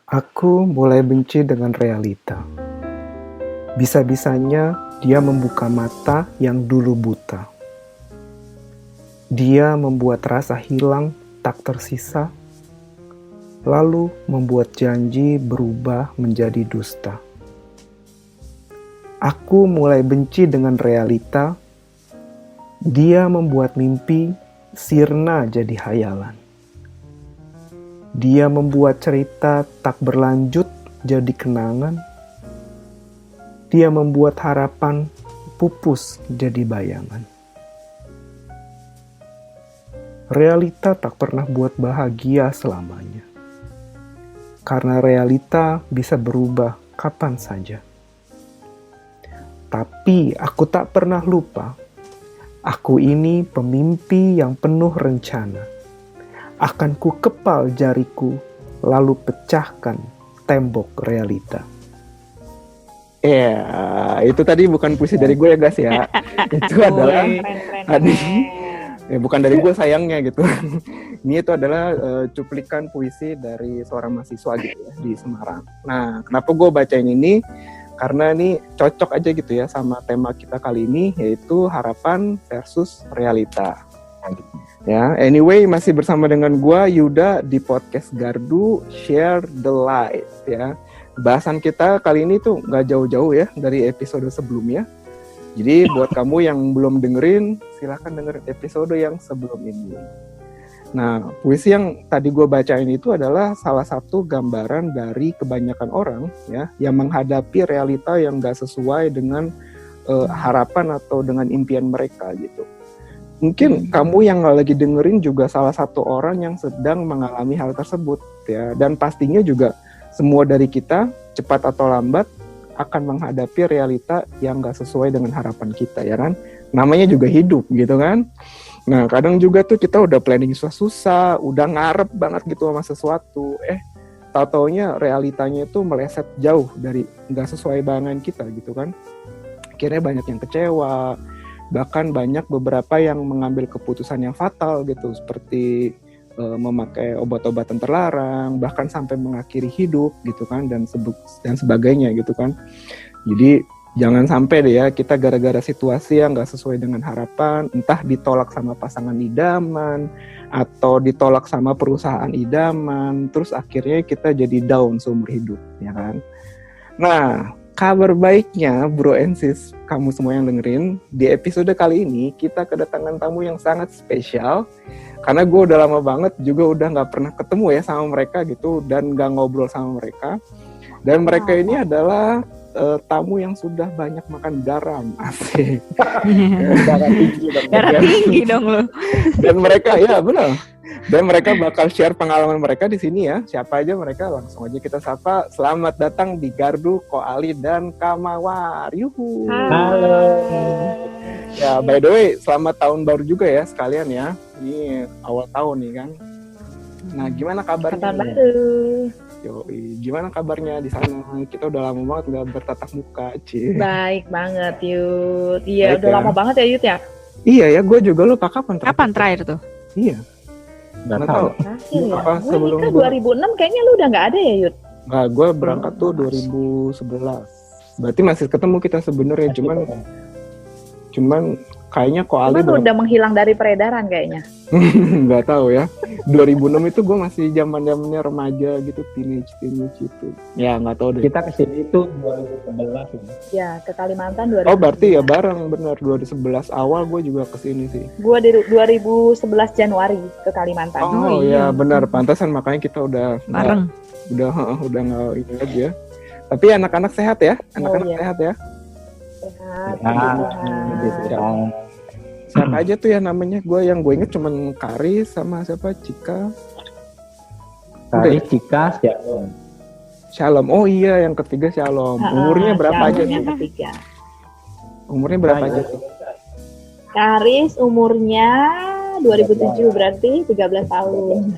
Aku mulai benci dengan realita. Bisa-bisanya dia membuka mata yang dulu buta. Dia membuat rasa hilang tak tersisa, lalu membuat janji berubah menjadi dusta. Aku mulai benci dengan realita. Dia membuat mimpi sirna jadi hayalan. Dia membuat cerita tak berlanjut jadi kenangan. Dia membuat harapan pupus jadi bayangan. Realita tak pernah buat bahagia selamanya. Karena realita bisa berubah kapan saja. Tapi aku tak pernah lupa. Aku ini pemimpi yang penuh rencana. Akan ku kepal jariku, lalu pecahkan tembok realita. Itu tadi bukan puisi dari gue ya guys ya. Itu adalah bukan dari gue sayangnya gitu. Ini itu adalah cuplikan puisi dari seorang mahasiswa gitu ya di Semarang. Nah, kenapa gue bacain ini? Karena ini cocok aja gitu ya sama tema kita kali ini, yaitu harapan versus realita. Ya, anyway masih bersama dengan gua Yuda di podcast Gardu Share the Light ya. Bahasan kita kali ini tuh nggak jauh-jauh ya dari episode sebelumnya. Jadi buat kamu yang belum dengerin, silahkan dengerin episode yang sebelum ini. Nah, puisi yang tadi gua bacain itu adalah salah satu gambaran dari kebanyakan orang ya yang menghadapi realita yang nggak sesuai dengan harapan atau dengan impian mereka gitu. Mungkin kamu yang lagi dengerin juga salah satu orang yang sedang mengalami hal tersebut ya. Dan pastinya juga semua dari kita cepat atau lambat akan menghadapi realita yang gak sesuai dengan harapan kita ya kan. Namanya juga hidup gitu kan. Nah kadang juga tuh kita udah planning susah-susah, udah ngarep banget gitu sama sesuatu. Tau-taunya realitanya itu meleset jauh dari gak sesuai bayangan kita gitu kan. Akhirnya banyak yang kecewa. Bahkan banyak beberapa yang mengambil keputusan yang fatal gitu, seperti memakai obat-obatan terlarang, bahkan sampai mengakhiri hidup gitu kan, dan sebagainya gitu kan. Jadi jangan sampai deh ya kita gara-gara situasi yang nggak sesuai dengan harapan, entah ditolak sama pasangan idaman atau ditolak sama perusahaan idaman, terus akhirnya kita jadi down seumur hidup ya kan. Nah, kabar baiknya bro and sis, kamu semua yang dengerin, di episode kali ini kita kedatangan tamu yang sangat spesial. Karena gue udah lama banget juga udah gak pernah ketemu ya sama mereka gitu, dan gak ngobrol sama mereka. Dan mereka ini adalah tamu yang sudah banyak makan garam. Asik. Darah tinggi dong lo. Dan mereka, ya benar. Dan mereka bakal share pengalaman mereka di sini ya. Siapa aja mereka, langsung aja kita sapa. Selamat datang di Gardu, Ko Ali dan Kamawar. Yuhu. Halo. Ya, by the way, selamat tahun baru juga ya sekalian ya. Ini awal tahun nih kan. Nah, gimana kabarnya? Tahun baru. Yoi, gimana kabarnya di sana? Kita udah lama banget nggak bertatap muka, Ci. Baik banget, Yud. Iya, baik, udah ya. lama banget ya, Yud ya? Iya ya, gue juga lupa kapan terakhir tuh? Iya. Nggak tahu. Terakhir ya. Apa Gue sebelum nikah gua- 2006 kayaknya lu udah nggak ada ya, Yud? Nggak, gue berangkat tuh 2011. Berarti masih ketemu kita sebenarnya, cuman kayaknya Ko Ali Cuman udah menghilang dari peredaran kayaknya. nggak tahu ya. 2006 itu gue masih zamannya remaja gitu, teenage itu. Ya nggak tahu deh. Kita kesini itu 2011 ya. Ya, ke Kalimantan 2011. Oh berarti ya bareng bener 2011 awal gue juga kesini sih. Gue dari 2011 Januari ke Kalimantan. Oh iya benar, pantasan makanya kita udah Bareng. udah nggak ini lagi ya. Tapi anak-anak sehat ya, anak-anak iya. sehat ya. Sehat, Gitu. Siapa aja tuh ya namanya? Gue inget cuman Karis sama siapa, Cika. Tadi Cika Shalom. Shalom. Oh iya, yang ketiga Shalom. Umurnya berapa aja yang tuh? ketiga. Umurnya berapa aja tuh? Karis umurnya 2007 berarti 13 tahun.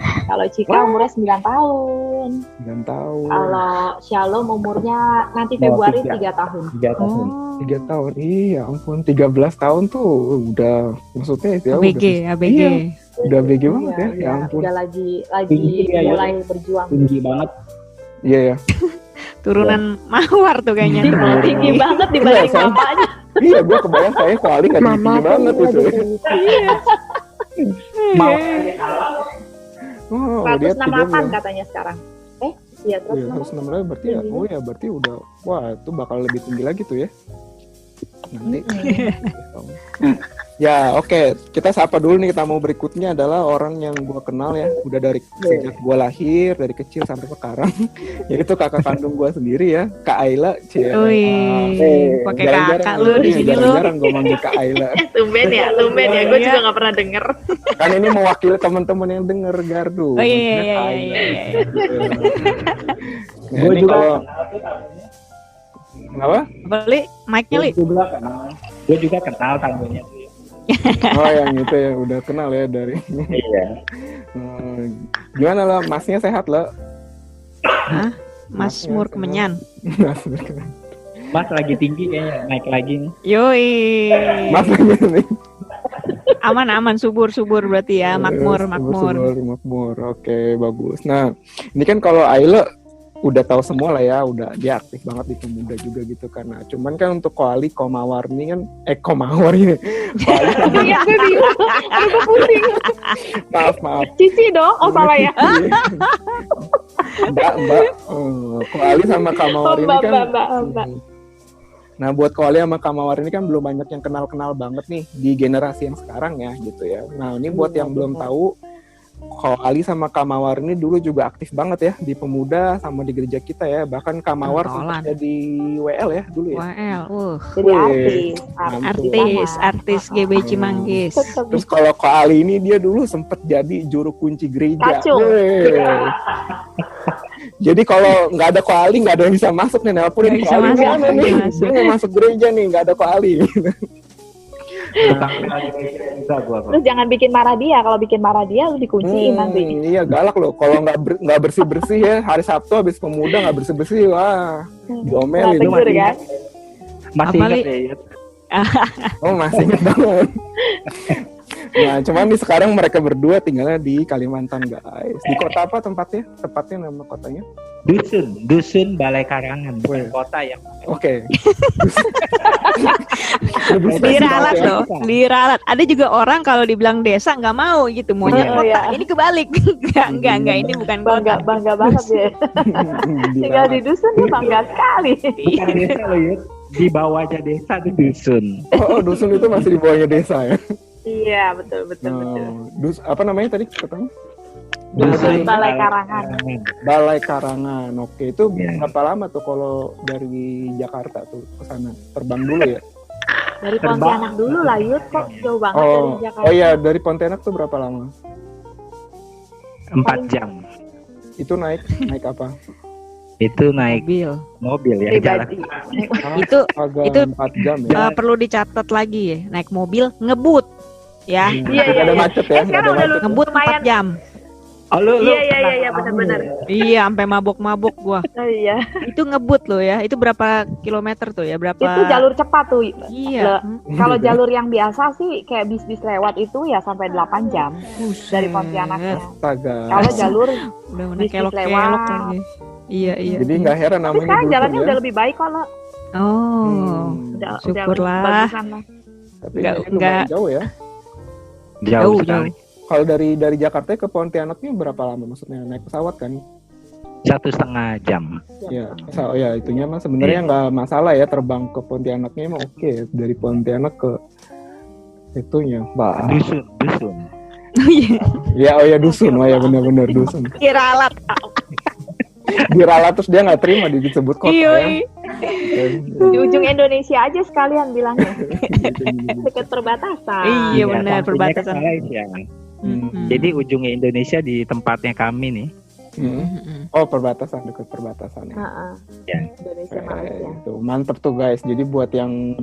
Kalau Cika umurnya 9 tahun. 9 tahun. Kalau Shalom umurnya nanti Februari 3 tahun. 3 tahun. 3 tahun. Iya ampun, 13 tahun tuh udah maksudnya ya ABG. Iya, udah BG banget ya. Ya Iya, ampun. udah lagi Tinggi ya, mulai berjuang. Tinggi banget. Iya ya. Turunan mawar tuh kayaknya. Tinggi banget dibanding Iya, soalnya- bapaknya. Iya, gue kebayang kayaknya Koali nggak tinggi banget gitu. Mau Oh, dia 168 katanya sekarang. Iya, Iya, 168. 168 berarti ya. Oh ya, berarti udah wah, itu bakal lebih tinggi lagi tuh ya. Nanti. Ya, oke. Kita sapa dulu nih tamu berikutnya adalah orang yang gua kenal ya, udah dari sejak gua lahir, dari kecil sampai sekarang. Yaitu kakak kandung gua sendiri ya, Kak Ayla. Wih, pakai kakak lu di sini lu. Jarang gua manggil Kak Ayla. Tumben ya. Gue juga nggak pernah denger. Kan ini mewakili teman-teman yang denger Gardu. Oh iya. Nah, gue ini juga kalau kenal tuh tamunya. Apa, apa? Li? Mic-nya, Li? Gue juga kenal tamunya tuh. Oh, yang itu ya udah kenal ya dari. Iya. Gimana lah, masnya sehat lah? Hah? Mas Mur Kemenyan. Mas lagi tinggi kayaknya, naik lagi nih. Yoi. Mas nih. Aman, subur berarti ya. Makmur. Makmur. Oke, bagus. Nah, ini kan kalau Ayla udah tahu semua lah ya, udah dia aktif banget di Pemuda juga gitu kan. Nah, cuman kan untuk Koali Komawar ini kan Komawar ini. Koali Iya, gue bingung. Gue pusing. maaf. Cici dong. Oh, salah ya. Mbak. Koali sama Kamawar ini kan. Mbak. Nah, buat Koali sama Kamawar ini kan belum banyak yang kenal banget nih di generasi yang sekarang ya gitu ya. Nah, ini buat yang belum tahu, Koali sama Kamawar ini dulu juga aktif banget ya di Pemuda sama di gereja kita ya. Bahkan Kamawar Pentolan. sempat jadi WL ya dulu ya. WL. Jadi Artis GB Cimanggis. Terus kalau Koali ini dia dulu sempat jadi juru kunci gereja. Kacung. Jadi kalau nggak ada Koali nggak ada yang bisa masuk nih. Nelponin Nggak bisa Koali masuk, mana nggak nih? bisa masuk. Dia nggak masuk gereja nih, nggak ada Koali. Tukang kenal juga gue. Terus jangan bikin marah dia. Kalau bikin marah dia, lu dikunciin nanti. Iya galak loh. Kalau nggak bersih ya hari Sabtu habis Pemuda nggak bersih wah diomelin. Nggak tegur kan? Masih Apa, ingat Li? ya, Yud? Oh masih ingat banget. Nah cuman nih sekarang mereka berdua tinggalnya di Kalimantan guys. Di kota apa tempatnya? Tepatnya nama kotanya? Dusun Balai Karangan, bukan kota yang Oke. Lebih Diralat spesifik ya. loh, diralat. Ada juga orang kalau dibilang desa nggak mau gitu, maunya Oh, kota. iya. Ini kebalik. Enggak, ini bukan kota. Bangga banget ya. Tinggal di dusun dia bangga sekali. bukan desa loh, Yud. Di bawahnya desa itu dusun. Oh dusun itu masih di bawahnya desa ya. Iya, betul. Apa namanya tadi pertama? Dusun Balai Karangan. Balai Karangan. Oke, itu Iya. berapa lama tuh kalau dari Jakarta tuh ke sana? Terbang dulu ya? Dari Pontianak dulu lah, Yud. Kok jauh banget dari Jakarta? Oh iya, dari Pontianak tuh berapa lama? 4 jam. Itu naik apa? Itu naik Mobil. mobil ya, jalan. Pribadi. Itu Agak Itu, 4 jam ya. perlu dicatat lagi ya. Naik mobil ngebut ya. Iya, Nggak ada macet ya, nggak ada sekarang udah macet. Ngebut 4 jam. Oh, lu Iya, benar-benar. Iya, sampai mabok-mabok gua. Oh, iya. Itu ngebut loh ya. Itu berapa kilometer tuh ya? Berapa? Itu jalur cepat tuh. Iya. Kalau jalur yang biasa sih kayak bis-bis lewat itu ya sampai 8 jam dari Pontianaknya. Astaga. Kalau jalur Udah mana bis-bis kelok-kelok lewat. lagi. Iya. Jadi nggak heran tapi namanya sekarang dusun jalannya ya. udah lebih baik kok lo. Oh. Udah Syukurlah. bagusan lah. Tapi Nggak- ini lumayan jauh ya. jauh sekali. Kalau dari Jakarta ke Pontianaknya berapa lama maksudnya? Naik pesawat kan? 1,5 jam. Ya, ya itunya mah sebenarnya nggak masalah ya terbang ke Pontianaknya mah oke. Dari Pontianak ke itunya. Wah. Dusun. Ya, oh ya dusun, oh ya benar-benar dusun. Kiralat. Diralat terus dia nggak terima disebut kota Iya. ya. Di ujung Indonesia aja sekalian bilangnya. Dekat perbatasan. Iya benar, sampingnya perbatasan. ke Malaysia. Mm-mm. Jadi ujungnya Indonesia di tempatnya kami nih. Hmm. Oh perbatasan, dekat perbatasan ya. Heeh. Ya. Indonesia Malaysia. Itu mantep tuh guys. Jadi buat yang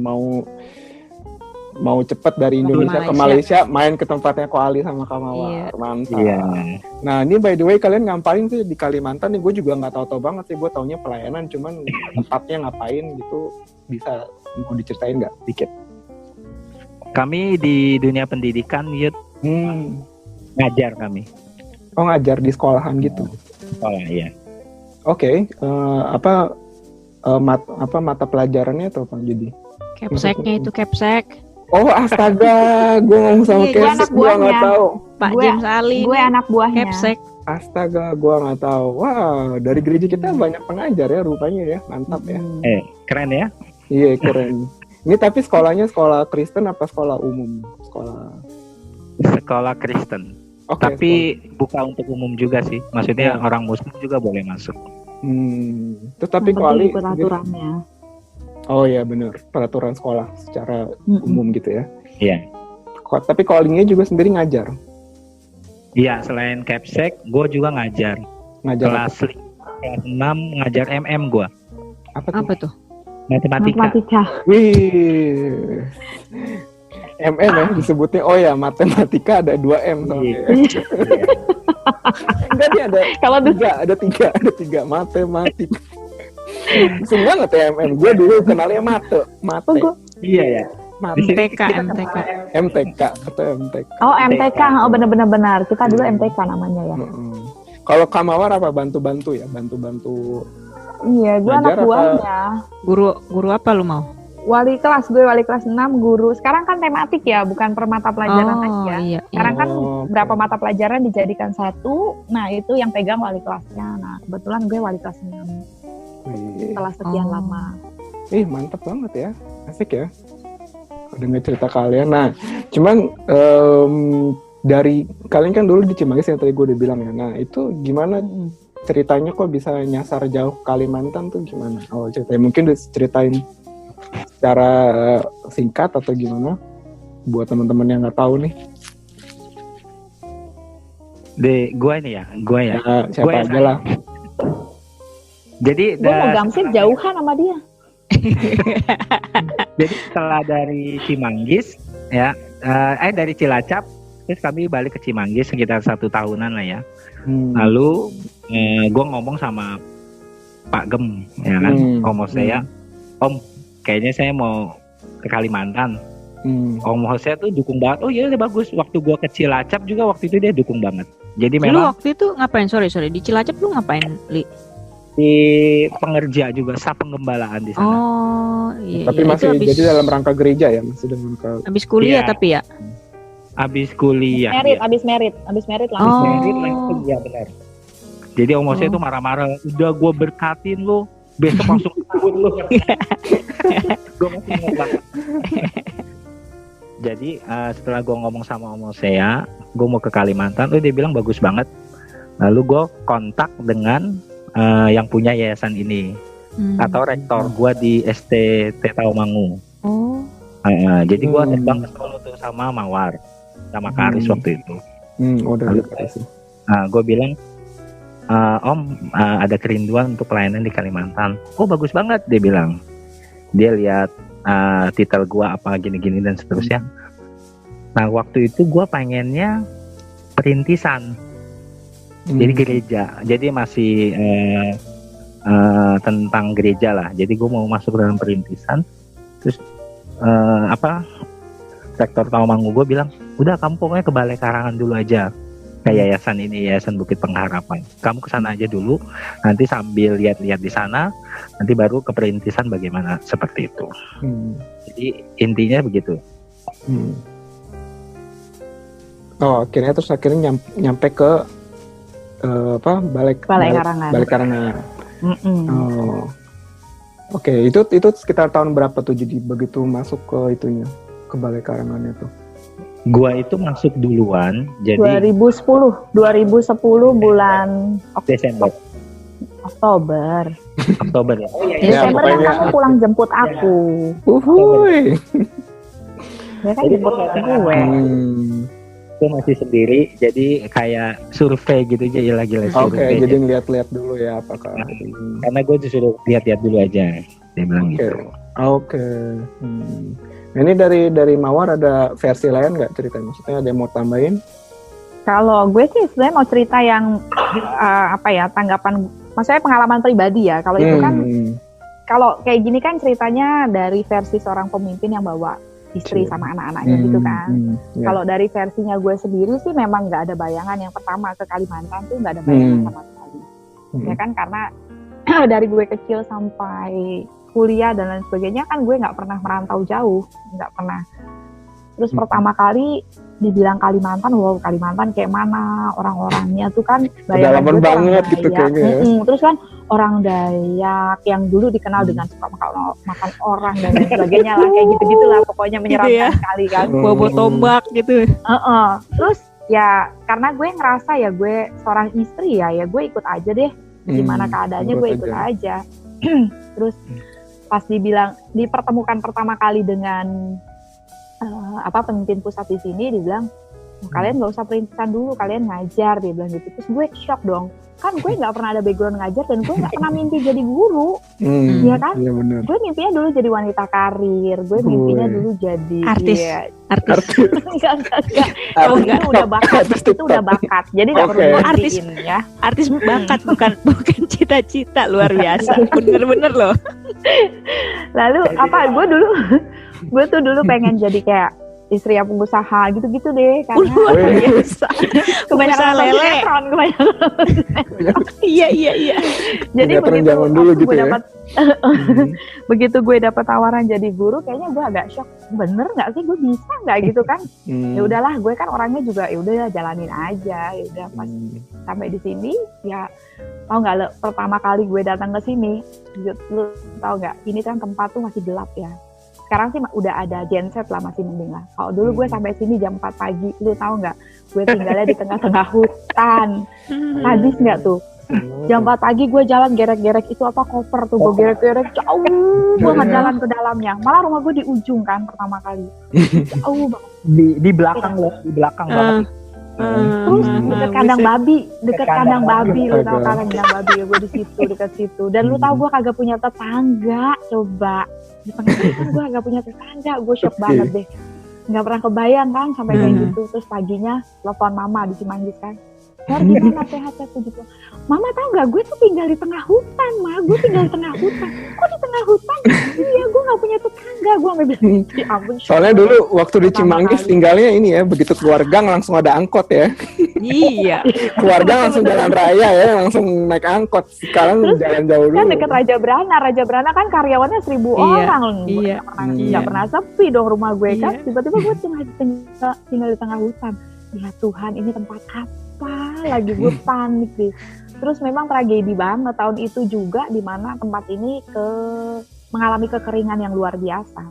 mau cepet dari Indonesia ke Malaysia, main ke tempatnya Koali sama Kamawar. Iya. Mantap. Iya. Nah ini by the way kalian ngapain sih di Kalimantan nih? Gue juga nggak tahu-tahu banget sih. Gue taunya pelayanan, cuman tempatnya ngapain gitu bisa mau diceritain nggak dikit? Kami di dunia pendidikan, Yud, Hmm. ngajar kami. Oh ngajar di sekolahan gitu. Sekolah, ya. Oke, apa mata pelajarannya atau apa jadi? Capseknya itu capsek. Oh astaga, gue ngomong sama Iya, gua Capsek, anak gue nggak buahnya. tahu. Pak Gue- James Ali. Gue anak buahnya. capsek. Astaga, gue nggak tahu. Wah, dari gereja kita banyak pengajar ya rupanya ya, mantap ya. Keren ya. Iya keren. Ini tapi sekolahnya sekolah Kristen apa sekolah umum? Sekolah Kristen. Oke. Tapi buka untuk umum juga sih. Maksudnya Ya. orang Muslim juga boleh masuk. Terus tapi Yang kuali. penting peraturannya. Oh iya benar, peraturan sekolah secara umum gitu ya. Iya. Tapi callingnya juga sendiri ngajar. Iya, selain capsek, gue juga ngajar. Ngajar Kelas 6 ngajar MM gue. apa tuh? Apa tuh? Matematika. Matematika. Wih. MM ya disebutnya. Oh ya, matematika ada 2 M soalnya. Iya. Enggak nih ada Kalau dulu ada tiga matematika. Pusing banget ya MM. Gue dulu kenalnya mate. Iya ya. Mate. MTK. MTK atau MTK. Oh MTK, oh benar. Kita dulu MTK namanya ya. Kalau Kamawar apa bantu-bantu ya, bantu-bantu. Iya, gue Ngajar anak apa? buahnya. Guru apa lu mau? Wali kelas 6 guru. Sekarang kan tematik ya, bukan per mata pelajaran aja. Iya. Sekarang kan Oh, berapa mata pelajaran dijadikan satu. Nah, itu yang pegang wali kelasnya. Nah, kebetulan gue wali kelas 6 Wih. setelah sekian Oh. lama. Mantap banget ya, asik ya. Dengar cerita kalian. Nah, cuman dari kalian kan dulu di Cimanggis yang tadi gue udah bilang ya. Nah, itu gimana ceritanya kok bisa nyasar jauh Kalimantan tuh gimana? Oh, ceritanya mungkin diceritain secara singkat atau gimana? Buat teman-teman yang nggak tahu nih. Gue ini ya, gue ya. Ya, siapa Gua aja lah. Jadi Gue mau gamsit jauhan sama dia. Jadi setelah dari Cimanggis ya, dari Cilacap, terus kami balik ke Cimanggis sekitar 1 tahunan lah ya. Lalu gue ngomong sama Pak Gem, ya kan, Om saya, Om, kayaknya saya mau ke Kalimantan. Om saya tuh dukung banget. Oh iya udah bagus. Waktu gue ke Cilacap juga waktu itu dia dukung banget. Jadi Lu memang waktu itu ngapain? Sorry. Di Cilacap lu ngapain, Li? di pengerja juga, sah penggembalaan di sana. Oh, iya. Tapi iya. masih Itu jadi dalam rangka gereja ya, masih dalam rangka. abis kuliah Iya. tapi ya. Abis kuliah. Abis merit langsung. Oh. Merit langsung, ya benar. Jadi Om saya tuh marah-marah, udah gue berkatin lo, besok langsung kebun lo. Gue masih ingat banget. Jadi setelah gue ngomong sama Om saya, gue mau ke Kalimantan, dia bilang bagus banget. Lalu gue kontak dengan yang punya yayasan ini atau rektor gue di STT Taumangu. Oh. Jadi gue terbang ke Solo tuh sama Mawar, sama Karis waktu itu. Udah Lalu, gue bilang, Om ada kerinduan untuk pelayanan di Kalimantan. Oh bagus banget, dia bilang. Dia lihat titel gue apa gini-gini dan seterusnya. Nah waktu itu gue pengennya perintisan. Jadi gereja, jadi masih tentang gereja lah. Jadi gue mau masuk dalam perintisan. Terus rektor Taumangu gue bilang, udah kamu pokoknya ke Balai Karangan dulu aja, ke yayasan ini, Yayasan Bukit Pengharapan. Kamu kesana aja dulu, nanti sambil lihat-lihat di sana, nanti baru ke perintisan bagaimana, seperti itu. Jadi intinya begitu. Oh akhirnya nyampe ke Balai Karangan. Balai Karangan. Oh. Oke, itu sekitar tahun berapa tuh jadi begitu masuk ke itunya, ke Balai Karangan itu? Gua itu masuk duluan, jadi 2010 bulan Desember. Oktober. Ya. Oh, iya, Ya, Desember kan pokoknya. kamu pulang jemput aku. Uhuy. Ya kan Jadi jemput gua gue. Gue masih sendiri, jadi kayak survei gitu aja, gila-gila Oke, survei. jadi ngeliat-liat dulu ya apakah. Karena gue disuruh lihat-lihat dulu aja, dia bilang Oke. gitu. Oke. Nah, ini dari Mawar ada versi lain nggak ceritanya? Maksudnya ada yang mau tambahin? Kalau gue sih sebenarnya mau cerita yang tanggapan, maksudnya pengalaman pribadi ya. Kalau itu kan, kalau kayak gini kan ceritanya dari versi seorang pemimpin yang bawa istri sama anak-anaknya gitu kan. Ya. Kalau dari versinya gue sendiri sih memang nggak ada bayangan. Yang pertama ke Kalimantan tuh nggak ada bayangan sama sekali. Ya kan karena dari gue kecil sampai kuliah dan lain sebagainya kan gue nggak pernah merantau jauh, nggak pernah. Terus pertama kali dibilang Kalimantan, wow Kalimantan kayak mana, orang-orangnya tuh kan bayangan gue tuh banget gitu kayaknya. Terus kan orang Dayak yang dulu dikenal dengan suka makan orang dan lain sebagainya lah, kayak gitu-gitu lah pokoknya menyeramkan gitu ya? sekali kan. Bawa tombak gitu. Terus ya karena gue ngerasa ya gue seorang istri ya gue ikut aja deh, gimana keadaannya gue ikut aja. Terus pas dipertemukan pertama kali dengan pemimpin pusat di sini, dibilang kalian nggak usah perintisan dulu, kalian ngajar, dia bilang gitu. Terus gue shock dong, kan gue nggak pernah ada background ngajar dan gue nggak pernah mimpi jadi guru, ya kan? Iya, gue mimpinya dulu jadi wanita karir, gue mimpinya dulu jadi artis. Enggak. Itu udah bakat, jadi nggak perlu artis ya. Artis bakat bukan cita-cita, luar biasa, bener-bener loh. Lalu gue tuh dulu pengen jadi kayak istri yang pengusaha gitu-gitu deh, karena kebanyakan lele. Iya. Jadi begitu gue dapat begitu gue dapat tawaran jadi guru, kayaknya gue agak shock. Bener nggak sih gue bisa nggak gitu kan? Ya udahlah, gue kan orangnya juga ya udah jalanin aja. Ya udah pas sampai di sini ya, tau nggak pertama kali gue datang ke sini, lu tau nggak? Ini kan tempat tuh masih gelap ya. Sekarang sih udah ada genset lah, masih mending lah. Kalau dulu gue sampai sini jam 4 pagi, lu tahu nggak? Gue tinggalnya di tengah-tengah hutan. Sadis nggak tuh? Jam 4 pagi gue jalan gerek-gerek itu koper tuh, gue gerek-gerek jauh banget jalan ke dalamnya. Malah rumah gue di ujung kan pertama kali. Jauh banget. Di belakang loh, di belakang banget. Terus deket kandang babi, lu tahu kandang babi, gue di situ, dekat situ. Dan lu tahu gue kagak punya tetangga, coba. Di tengah gue agak punya tetangga, gue shock banget deh, nggak pernah kebayang kan sampai kayak gitu. Terus paginya telepon mama di Cimanggis kan, gimana sehat-sehat gitu. Mama tahu nggak, gue tuh tinggal di tengah hutan, gue tinggal di tengah hutan. Kok di tengah hutan? Iya, gue nggak punya tetangga. Gue sampai bilang, ya ampun. Soalnya dulu waktu di Cimanggis tinggalnya ini ya, begitu keluar gang langsung ada angkot ya. Iya. Keluarga langsung jalan raya ya, langsung naik angkot. Sekarang terus, jalan jauh dulu. Kan dekat Raja Brana kan karyawannya 1.000 orang. Iya. Nggak pernah sepi dong rumah gue kan. Tiba-tiba gue cuma tinggal di tengah hutan. Ya Tuhan, ini tempat apa? Lagi gue panik deh. Terus memang tragedi banget tahun itu juga, di mana tempat ini mengalami kekeringan yang luar biasa.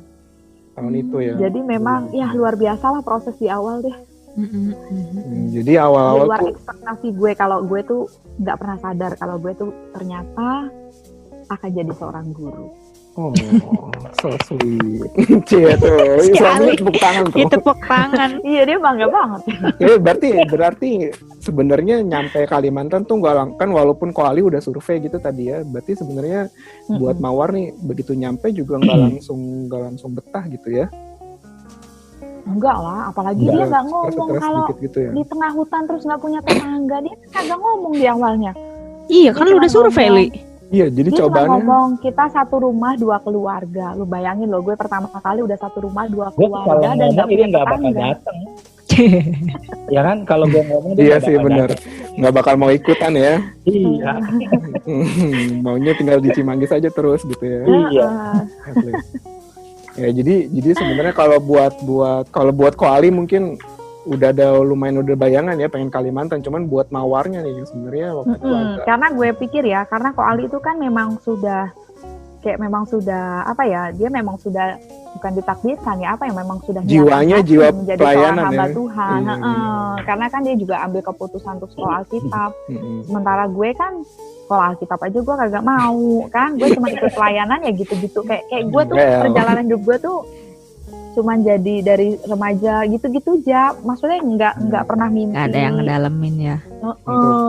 Tahun itu ya. Jadi memang ya luar biasa lah proses di awal deh. Jadi awal-awal di luar ekspektasi gue, kalau gue tuh nggak pernah sadar kalau gue tuh ternyata akan jadi seorang guru. Oh, so sweet. Cie tuh, sekali tepuk tangan tuh. Itu tepuk tangan. Iya, dia bangga banget. Berarti sebenarnya nyampe Kalimantan tuh nggak, kan walaupun Koali udah survei gitu tadi ya, berarti sebenarnya buat Mawar nih begitu nyampe juga nggak langsung betah gitu ya? Enggak lah, apalagi dia nggak ngomong kalau gitu ya? Di tengah hutan terus nggak punya tetangga, dia kagak ngomong di awalnya. Iya, kan lu udah survei, Li. Iya, jadi dia cobaannya. Dia ngomong kita satu rumah 2 keluarga. Lu bayangin loh, gue pertama kali udah satu rumah 2 keluarga dan nggak punya tetangga. Ya kan, kalau gue ngomong iya sih benar, nggak bakal mau ikutan ya. Iya. Maunya tinggal di Cimanggis aja terus gitu ya. Iya. Ya jadi sebenarnya kalau buat Koali mungkin udah bayangan ya pengen Kalimantan, cuman buat Mawarnya nih sebenarnya waktu itu karena gue pikir ya, karena Koali itu kan memang sudah dia memang sudah bukan ditakdirkan ya, memang sudah jiwanya jiwa menjadi pelayanan hamba ya. Tuhan. Karena kan dia juga ambil keputusan untuk sekolah Alkitab. Sementara gue kan sekolah Alkitab aja gue kagak mau kan, gue cuma ikut pelayanan ya gitu-gitu, kayak gue tuh perjalanan hidup gue tuh cuman jadi dari remaja gitu-gitu aja, maksudnya nggak pernah mimpi. Nggak ada yang ngedalemin ya.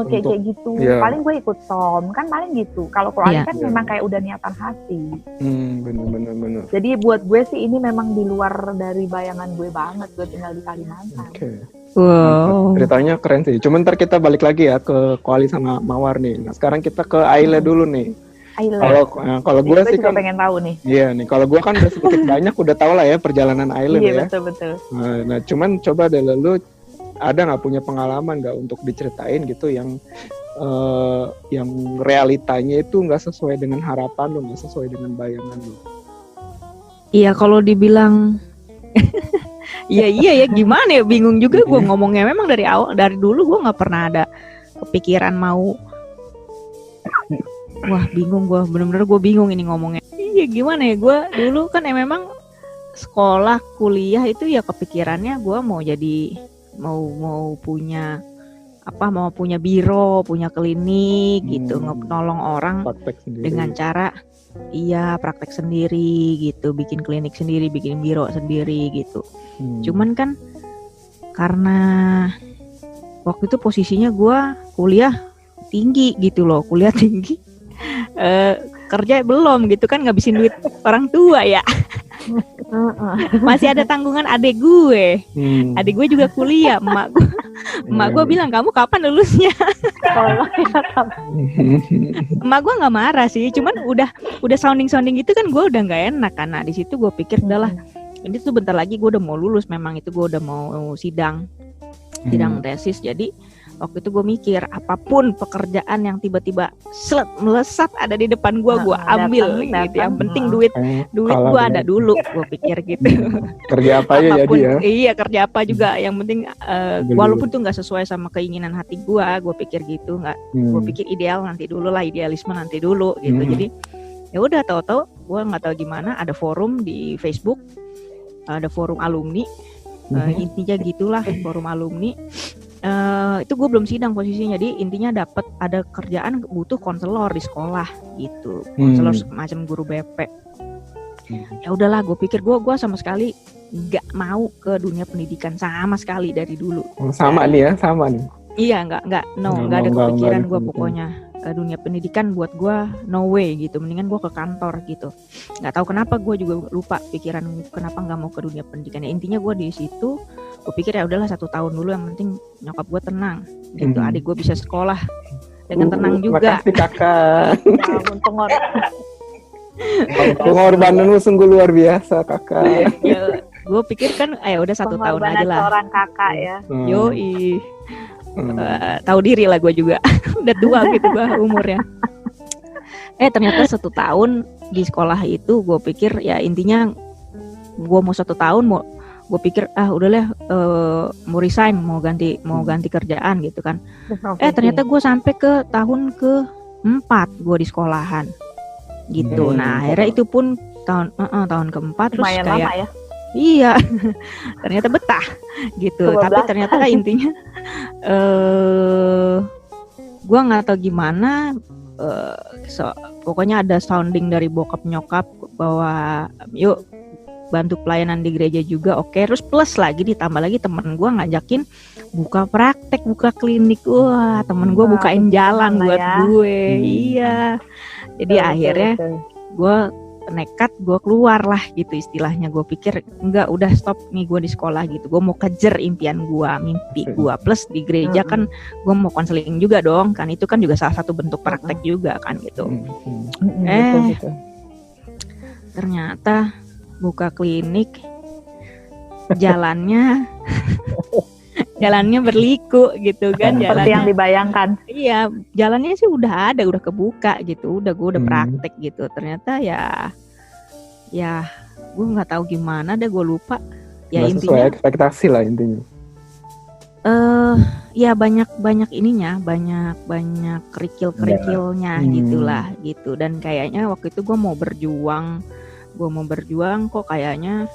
Kayak gitu. Yeah. Paling gue ikut som kan paling gitu. Kalau Koali kan memang kayak udah niatan hati. Bener. Jadi buat gue sih ini memang di luar dari bayangan gue banget, gue tinggal di Kalimantan. Wow. Ceritanya keren sih. Cuman ntar kita balik lagi ya ke Koali sama Mawar nih. Nah sekarang kita ke Aile dulu nih. Kalau gue sih kan pengen tahu nih. Iya nih, kalau gue kan udah sedikit banyak udah tahu lah ya perjalanan Island ya. Iya betul. Nah, cuman coba deh lu ada nggak punya pengalaman nggak untuk diceritain gitu yang yang realitanya itu nggak sesuai dengan harapan lo, nggak sesuai dengan bayangan lo? Iya, kalau dibilang iya ya gimana ya, bingung juga gue ngomongnya. Memang dari dulu gue nggak pernah ada kepikiran mau. Wah bingung gue, bener-bener gue bingung ini ngomongnya. Iya gimana ya, gue dulu kan memang sekolah kuliah itu ya kepikirannya gue mau jadi mau punya mau punya biro, punya klinik gitu, nolong orang dengan cara praktek sendiri gitu, bikin klinik sendiri, bikin biro sendiri gitu. Cuman kan karena waktu itu posisinya gue kuliah tinggi gitu loh, kerja belum gitu kan, ngabisin duit orang tua ya. Masih ada tanggungan adik gue. Adik gue juga kuliah. Emak gue bilang, kamu kapan lulusnya? Emak gue nggak marah sih, cuman udah sounding gitu kan, gue udah nggak enak karena di situ gue pikir udahlah, ini tuh bentar lagi gue udah mau lulus, memang itu gue udah mau sidang tesis. Jadi waktu itu gue mikir, apapun pekerjaan yang tiba-tiba melesat ada di depan gue ambil datang. Gitu. Yang penting duit gue ada dulu, gue pikir gitu. Kerja apa aja jadi ya? Iya, kerja apa juga. Yang penting walaupun tuh nggak sesuai sama keinginan hati gue pikir gitu. Gue pikir ideal nanti dulu lah, idealisme nanti dulu gitu. Jadi ya udah, tahu-tahu gue nggak tahu gimana ada forum di Facebook, ada forum alumni. Intinya gitulah, forum alumni. Itu gue belum sidang posisinya, jadi intinya dapat ada kerjaan butuh konselor di sekolah gitu, konselor semacam guru BP. Ya udahlah, gue pikir gue sama sekali nggak mau ke dunia pendidikan sama sekali dari dulu. Sama nih. Iya, nggak ada kepikiran gue pokoknya dunia pendidikan buat gue no way gitu, mendingan gue ke kantor gitu. Nggak tahu kenapa, gue juga lupa pikiran kenapa nggak mau ke dunia pendidikan. Ya, intinya gue di situ gue pikir ya udahlah 1 tahun dulu, yang penting nyokap gue tenang gitu, adik gue bisa sekolah dengan tenang juga. Makasih kakak. Pengorbananmu sungguh luar biasa kakak. Ya, gue pikir kan udah 1 tahun aja lah. Seorang kakak ya. Yoi. Tahu diri lah gue juga. Udah tua gitu gue umurnya. Ternyata 1 tahun di sekolah itu gue pikir ya intinya gue mau 1 tahun gue pikir udahlah mau resign, mau ganti kerjaan gitu kan. Ternyata gue sampai ke tahun ke-4 gue di sekolahan gitu. Nah akhirnya itu pun tahun ke-4 terus kayak lama ya? Iya. Ternyata betah gitu. 12. Tapi ternyata intinya gue nggak tahu gimana, pokoknya ada sounding dari bokap nyokap bahwa yuk bantu pelayanan di gereja juga, oke. Terus plus lagi ditambah lagi temen gue ngajakin buka praktek, buka klinik. Wah, temen gue bukain jalan buat gue. Iya. Jadi akhirnya gue nekat, gue keluar lah gitu istilahnya. Gue pikir enggak, udah stop nih gue di sekolah gitu. Gue mau kejar impian gue, mimpi gue. Plus di gereja kan gue mau konseling juga dong, kan itu kan juga salah satu bentuk praktek juga kan gitu. Betul. Ternyata buka klinik jalannya berliku gitu kan, seperti yang dibayangkan. Iya, jalannya sih udah kebuka gitu, gue udah praktek gitu. Ternyata ya gue nggak tahu gimana deh, gue lupa ya. Nggak intinya sesuai ekspektasi lah intinya. Ya banyak ininya, banyak kerikil-kerikilnya gitulah gitu. Dan kayaknya waktu itu gue mau berjuang kok kayaknya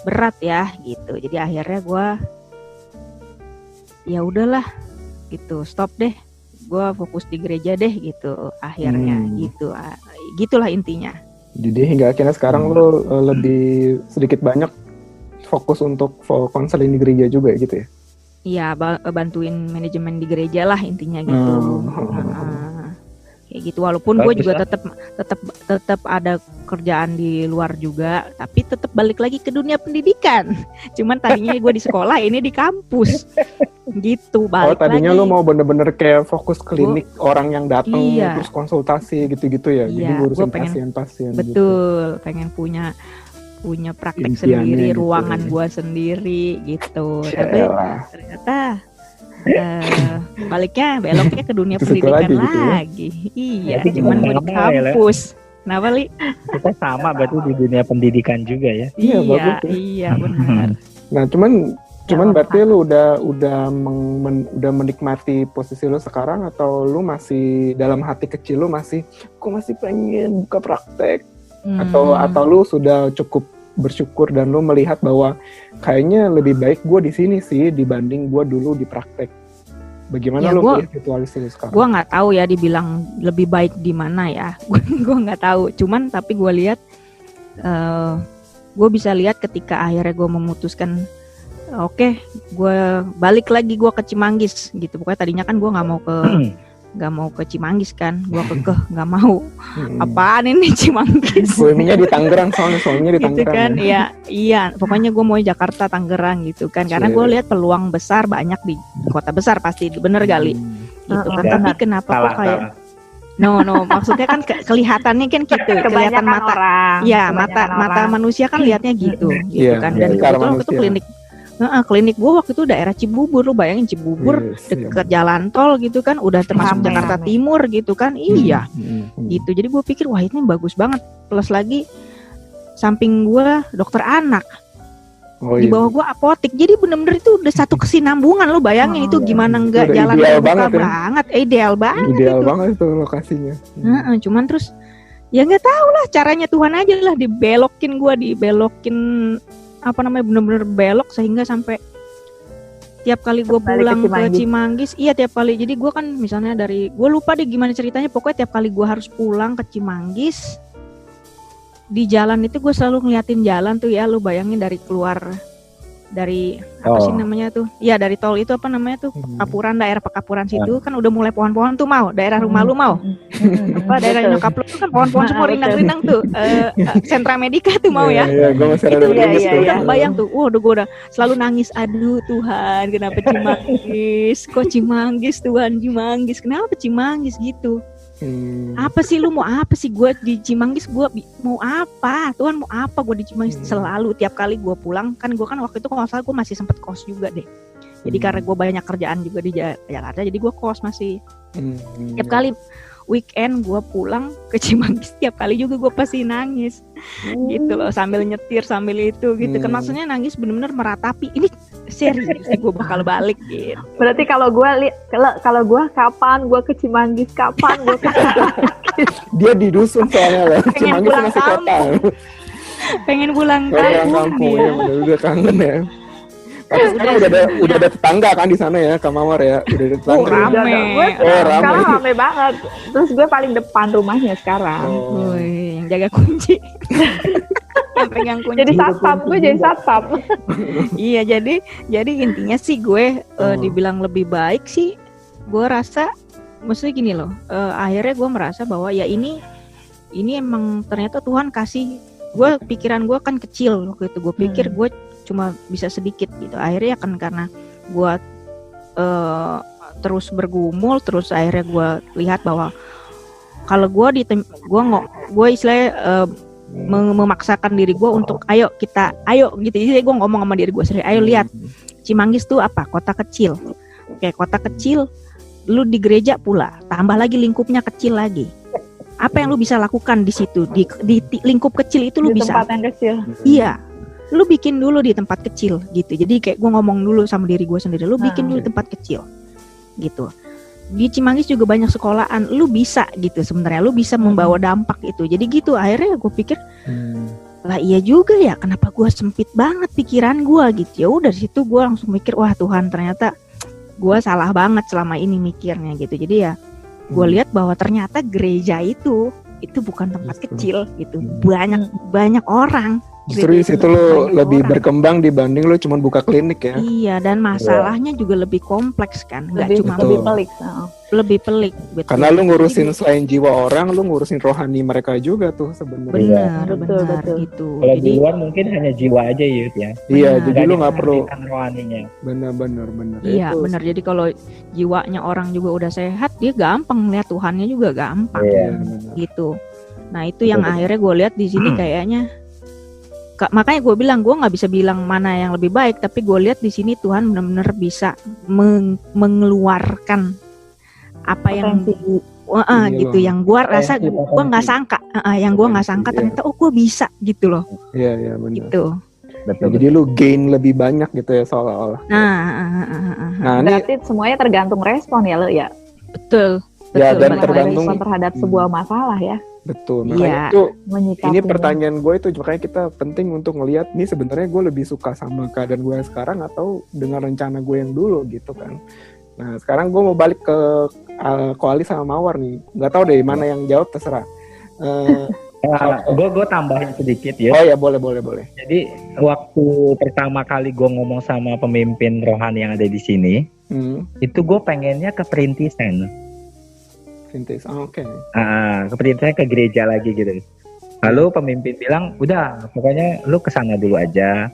berat ya gitu. Jadi akhirnya gue ya udahlah gitu, stop deh, gue fokus di gereja deh gitu akhirnya gitu. Gitulah intinya. Jadi hingga akhirnya sekarang lo lebih sedikit banyak fokus untuk konseling di gereja juga gitu ya? Iya, bantuin manajemen di gereja lah intinya gitu. Kayak gitu, walaupun gue juga tetap ada kerjaan di luar juga, tapi tetap balik lagi ke dunia pendidikan. Cuman tadinya gue di sekolah, ini di kampus gitu, balik lagi. Tadinya lo mau bener-bener kayak fokus klinik, orang yang datang terus konsultasi gitu-gitu ya. Jadi ngurusin pasien-pasien. Betul, pengen punya praktek sendiri, ruangan gue sendiri gitu. Tapi ternyata Baliknya beloknya ke dunia pendidikan lagi. Iya, cuman mau di kampus. Kenapa, Li? Kita sama berarti di dunia pendidikan juga ya. Iya, benar. Nah, cuman berarti lu udah menikmati posisi lu sekarang, atau lu masih dalam hati kecil lu masih pengen buka praktek, atau lu sudah cukup bersyukur dan lu melihat bahwa kayaknya lebih baik gue di sini sih dibanding gue dulu di praktek. Bagaimana lu melihat situasi lu sekarang? Gue nggak tahu ya dibilang lebih baik di mana ya. Gue nggak tahu. Cuman tapi gue lihat, gue bisa lihat ketika akhirnya gue memutuskan, oke, gue balik lagi gue ke Cimanggis gitu. Pokoknya tadinya kan gue nggak mau ke Cimanggis kan, gue nggak mau. Apaan ini Cimanggis? Suaminya di Tangerang, suaminya di Tangerang. Gitu kan, iya. Pokoknya gue mau Jakarta, Tangerang gitu kan. Karena gue lihat peluang besar banyak di kota besar pasti, bener kali. Gitu kan. Tapi kenapa kok kayak No, maksudnya kan kelihatannya kan gitu, kelihatan mata orang. Ya, mata manusia kan lihatnya gitu kan. Dan kebetulan waktu itu klinik gue waktu itu daerah Cibubur, lu bayangin Cibubur deket jalan tol gitu kan, udah termasuk Jakarta Timur gitu kan, gitu. Jadi gue pikir wah ini bagus banget, plus lagi samping gue dokter anak, di bawah gue apotik, jadi bener-bener itu udah satu kesinambungan, lu bayangin itu gimana nggak jalan banget, ideal banget itu lokasinya. Cuman terus ya nggak tahu lah caranya Tuhan aja lah, dibelokin bener-bener belok sehingga sampai tiap kali gue pulang ke Cimanggis, tiap kali. Jadi gue kan misalnya gue lupa deh gimana ceritanya, pokoknya tiap kali gue harus pulang ke Cimanggis, di jalan itu gue selalu ngeliatin jalan tuh ya, lu bayangin dari keluar dari apa sih namanya tuh, dari tol itu apa namanya tuh, daerah Pekapuran situ kan udah mulai pohon-pohon tuh, daerah rumah lu daerah nyokap lu tuh kan pohon-pohon semua rindang-rindang tuh, sentra medika tuh itu kan bayang tuh, udah gue udah selalu nangis, aduh Tuhan kenapa Cimanggis, kok Cimanggis Tuhan, kenapa Cimanggis gitu. Apa sih lu mau apa sih, gue di Cimanggis gue mau apa, Tuhan mau apa gue di Cimanggis. Selalu tiap kali gue pulang kan, gue kan waktu itu kalau nggak salah gue masih sempet kos juga deh, jadi karena gue banyak kerjaan juga di Jakarta, jadi gue kos masih. Tiap kali weekend gue pulang ke Cimanggis, tiap kali juga gue pasti nangis gitu loh, sambil nyetir sambil itu gitu kan, maksudnya nangis bener-bener meratapi ini serius gue bakal balik gitu. Berarti kalau gue kapan gue ke Cimanggis, kapan gue ke Cimanggis. Dia di dusun soalnya loh, Cimanggis masih kota. Pengen pulang kampung ya, udah kangen ya. Tapi sekarang udah ada tetangga kan di sana ya, Kak Mawar ya, udah ada tetangga. Rame. Sekarang rame banget. Terus gue paling depan rumahnya sekarang. Yang jaga kunci. Yang pegang kunci. Jadi satpam. Iya, jadi intinya sih gue dibilang lebih baik sih, gue rasa maksudnya gini loh, akhirnya gue merasa bahwa ya ini emang ternyata Tuhan kasih gue, pikiran gue kan kecil waktu itu, gue pikir gue cuma bisa sedikit gitu, akhirnya kan karena gue terus bergumul, terus akhirnya gue lihat bahwa kalau gue istilahnya memaksakan diri gue untuk ayo gitu, jadi gue ngomong sama diri gue sendiri, ayo lihat Cimanggis tuh apa, kota kecil, kayak kota kecil, lu di gereja pula, tambah lagi lingkupnya kecil lagi. Apa yang lu bisa lakukan di situ, di lingkup kecil itu lu bisa. Di tempat yang kecil. Iya, lu bikin dulu di tempat kecil gitu. Jadi kayak gue ngomong dulu sama diri gue sendiri, lu bikin dulu tempat kecil, gitu. Di Cimanggis juga banyak sekolahan, lu bisa gitu sebenarnya, lu bisa membawa dampak itu. Jadi gitu, akhirnya gue pikir, lah iya juga ya, kenapa gue sempit banget pikiran gue gitu. Ya udah dari situ gue langsung mikir, wah Tuhan ternyata gue salah banget selama ini mikirnya gitu. Jadi ya gue lihat bahwa ternyata gereja itu bukan tempat kecil gitu, banyak orang. Justru di situ lo lebih berkembang dibanding lo cuma buka klinik ya. Iya, dan masalahnya juga lebih kompleks kan, nggak cuma lebih pelik. Betul. Karena lo ngurusin selain jiwa orang, lo ngurusin rohani mereka juga tuh sebenarnya. Benar gitu. Kalau di luar mungkin hanya jiwa aja ya. Iya, jadi lo nggak perlu rohaninya. Benar. Iya, benar. Jadi kalau jiwanya orang juga udah sehat, dia gampang lihat Tuhannya juga gampang. Gitu. Nah itu yang akhirnya gue lihat di sini kayaknya makanya gue bilang gue nggak bisa bilang mana yang lebih baik, tapi gue lihat di sini Tuhan benar-benar bisa mengeluarkan apa yang gitu, yang gue rasa gue nggak sangka, yang gue nggak sangka ternyata gue bisa gitu loh. Iya benar. Gitu. Betul. Jadi lu gain lebih banyak gitu ya seolah-olah. Nah, berarti semuanya tergantung respon ya lo ya. Betul. Ya, dan tergantung terhadap sebuah masalah ya. Betul, makanya itu ini pertanyaan gue itu, makanya kita penting untuk ngelihat nih sebenarnya gue lebih suka sama keadaan gue yang sekarang atau dengan rencana gue yang dulu gitu kan. Nah sekarang gue mau balik ke Koali sama Mawar nih, nggak tahu deh mana yang jawab, terserah. Gue tambahin sedikit ya. Oh ya, boleh. Jadi waktu pertama kali gue ngomong sama pemimpin rohani yang ada di sini, itu gue pengennya ke perintisan. Oke. Keperintisan ke gereja lagi gitu. Lalu pemimpin bilang, udah pokoknya lu kesana dulu aja,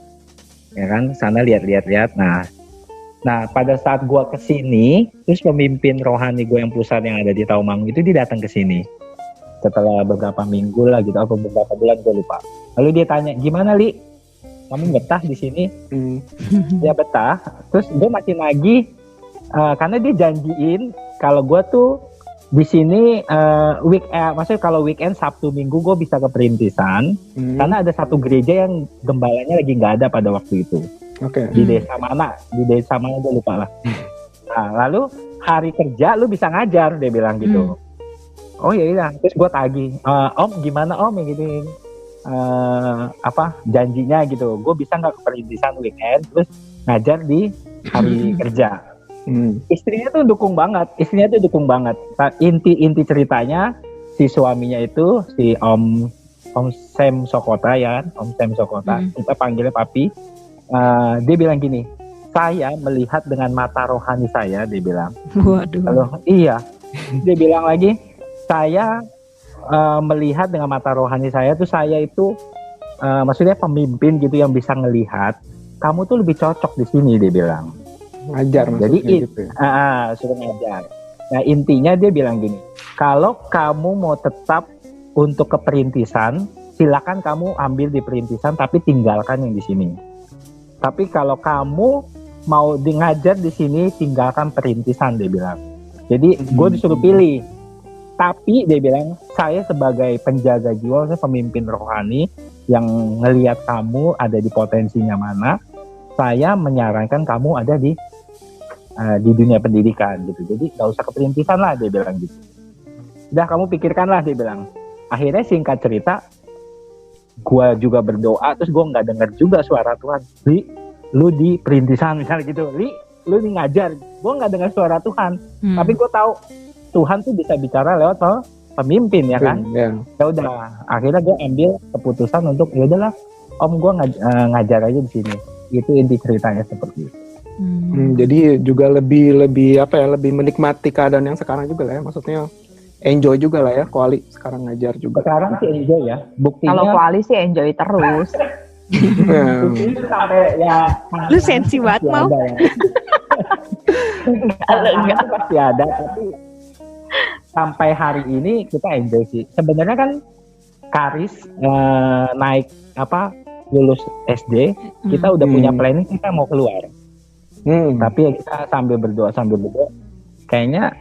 ya kan, sana lihat. Nah pada saat gue kesini, terus pemimpin rohani gue yang pusat yang ada di Taumangu itu dia datang ke sini. Setelah beberapa minggu lah gitu, atau beberapa bulan gue lupa. Lalu dia tanya, gimana Li? Kamu betah di sini? Dia betah. Terus gue makin lagi, karena dia janjiin kalau gue tuh di sini maksudnya kalau weekend Sabtu Minggu gue bisa ke perintisan, karena ada satu gereja yang gembalanya lagi nggak ada pada waktu itu. Di desa mana gue lupa lah. Nah lalu hari kerja lu bisa ngajar, dia bilang gitu. Oh iya, terus gue tagih, Om gimana Om ya gitu, janjinya gitu, gue bisa nggak ke perintisan weekend terus ngajar di hari kerja. Istrinya tuh dukung banget. Nah, inti ceritanya si suaminya itu si Om Sam Sokota ya, Om Sam Sokota, kita panggilnya Papi. Dia bilang gini, saya melihat dengan mata rohani saya, dia bilang. Waduh. Lalu, iya, dia bilang lagi, saya melihat dengan mata rohani saya tuh, saya itu maksudnya pemimpin gitu yang bisa ngelihat kamu tuh lebih cocok di sini, dia bilang. Ngajar maksudnya. Jadi gitu ya? Suruh ngajar. Nah intinya dia bilang gini, kalau kamu mau tetap untuk ke perintisan, silakan kamu ambil di perintisan tapi tinggalkan yang di sini. Tapi kalau kamu mau ngajar di sini, tinggalkan perintisan, dia bilang. Jadi gue disuruh pilih. Tapi dia bilang, saya sebagai penjaga jiwa, saya pemimpin rohani yang ngelihat kamu ada di potensinya mana, saya menyarankan kamu ada di dunia pendidikan gitu. Jadi nggak usah ke perintisan lah, dia bilang gitu. Udah kamu pikirkan lah, dia bilang. Akhirnya singkat cerita, gue juga berdoa, terus gue nggak dengar juga suara Tuhan. Li, lu di perintisan misalnya gitu. Li, lu nih ngajar. Gue nggak dengar suara Tuhan. Tapi gue tahu Tuhan tuh bisa bicara lewat pemimpin ya kan. Ya udah, akhirnya gue ambil keputusan untuk ya udahlah, Om gue ngajar aja di sini. Itu inti ceritanya seperti itu. Jadi juga lebih menikmati keadaan yang sekarang juga lah ya, maksudnya enjoy juga lah ya, Koali sekarang ngajar juga. Sekarang sih enjoy ya, buktinya. Kalau Koali sih enjoy terus. Sampai ya. Lu sensi banget mau. Enggak pasti ada, tapi sampai hari ini kita enjoy sih. Sebenarnya kan Karis naik lulus SD, kita udah punya planning kita mau keluar. Tapi ya kita sambil berdoa, kayaknya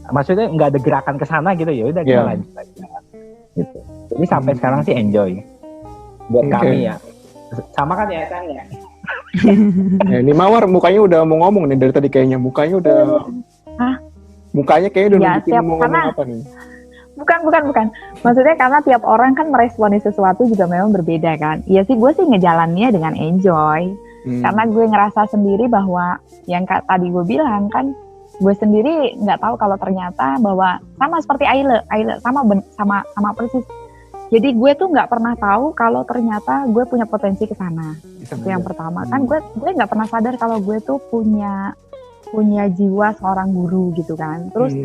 maksudnya nggak ada gerakan ke sana gitu, ya udah kita lanjut aja. Gitu. Jadi sampai sekarang sih enjoy buat kami ya. Sama kan ya Kang ya. Ini Mawar mukanya udah mau ngomong nih dari tadi, kayaknya mukanya udah. Mukanya kayaknya udah nunjukin mau ngomong apa nih. Bukan. Maksudnya karena tiap orang kan meresponi sesuatu juga memang berbeda kan. Iya sih, gue sih ngejalannya dengan enjoy. Karena gue ngerasa sendiri bahwa yang tadi gue bilang kan, gue sendiri nggak tahu kalau ternyata bahwa sama seperti Aile sama persis. Jadi gue tuh nggak pernah tahu kalau ternyata gue punya potensi ke sana. Itu yang pertama. Kan gue nggak pernah sadar kalau gue tuh punya jiwa seorang guru gitu kan. Terus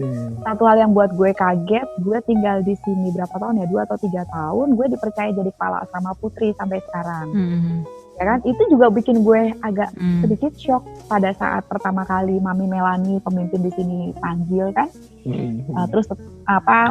satu hal yang buat gue kaget, gue tinggal di sini berapa tahun ya, 2 atau 3 tahun, gue dipercaya jadi kepala asrama putri sampai sekarang. ya kan? Itu juga bikin gue agak sedikit shock pada saat pertama kali Mami Melani pemimpin di sini panggil kan, terus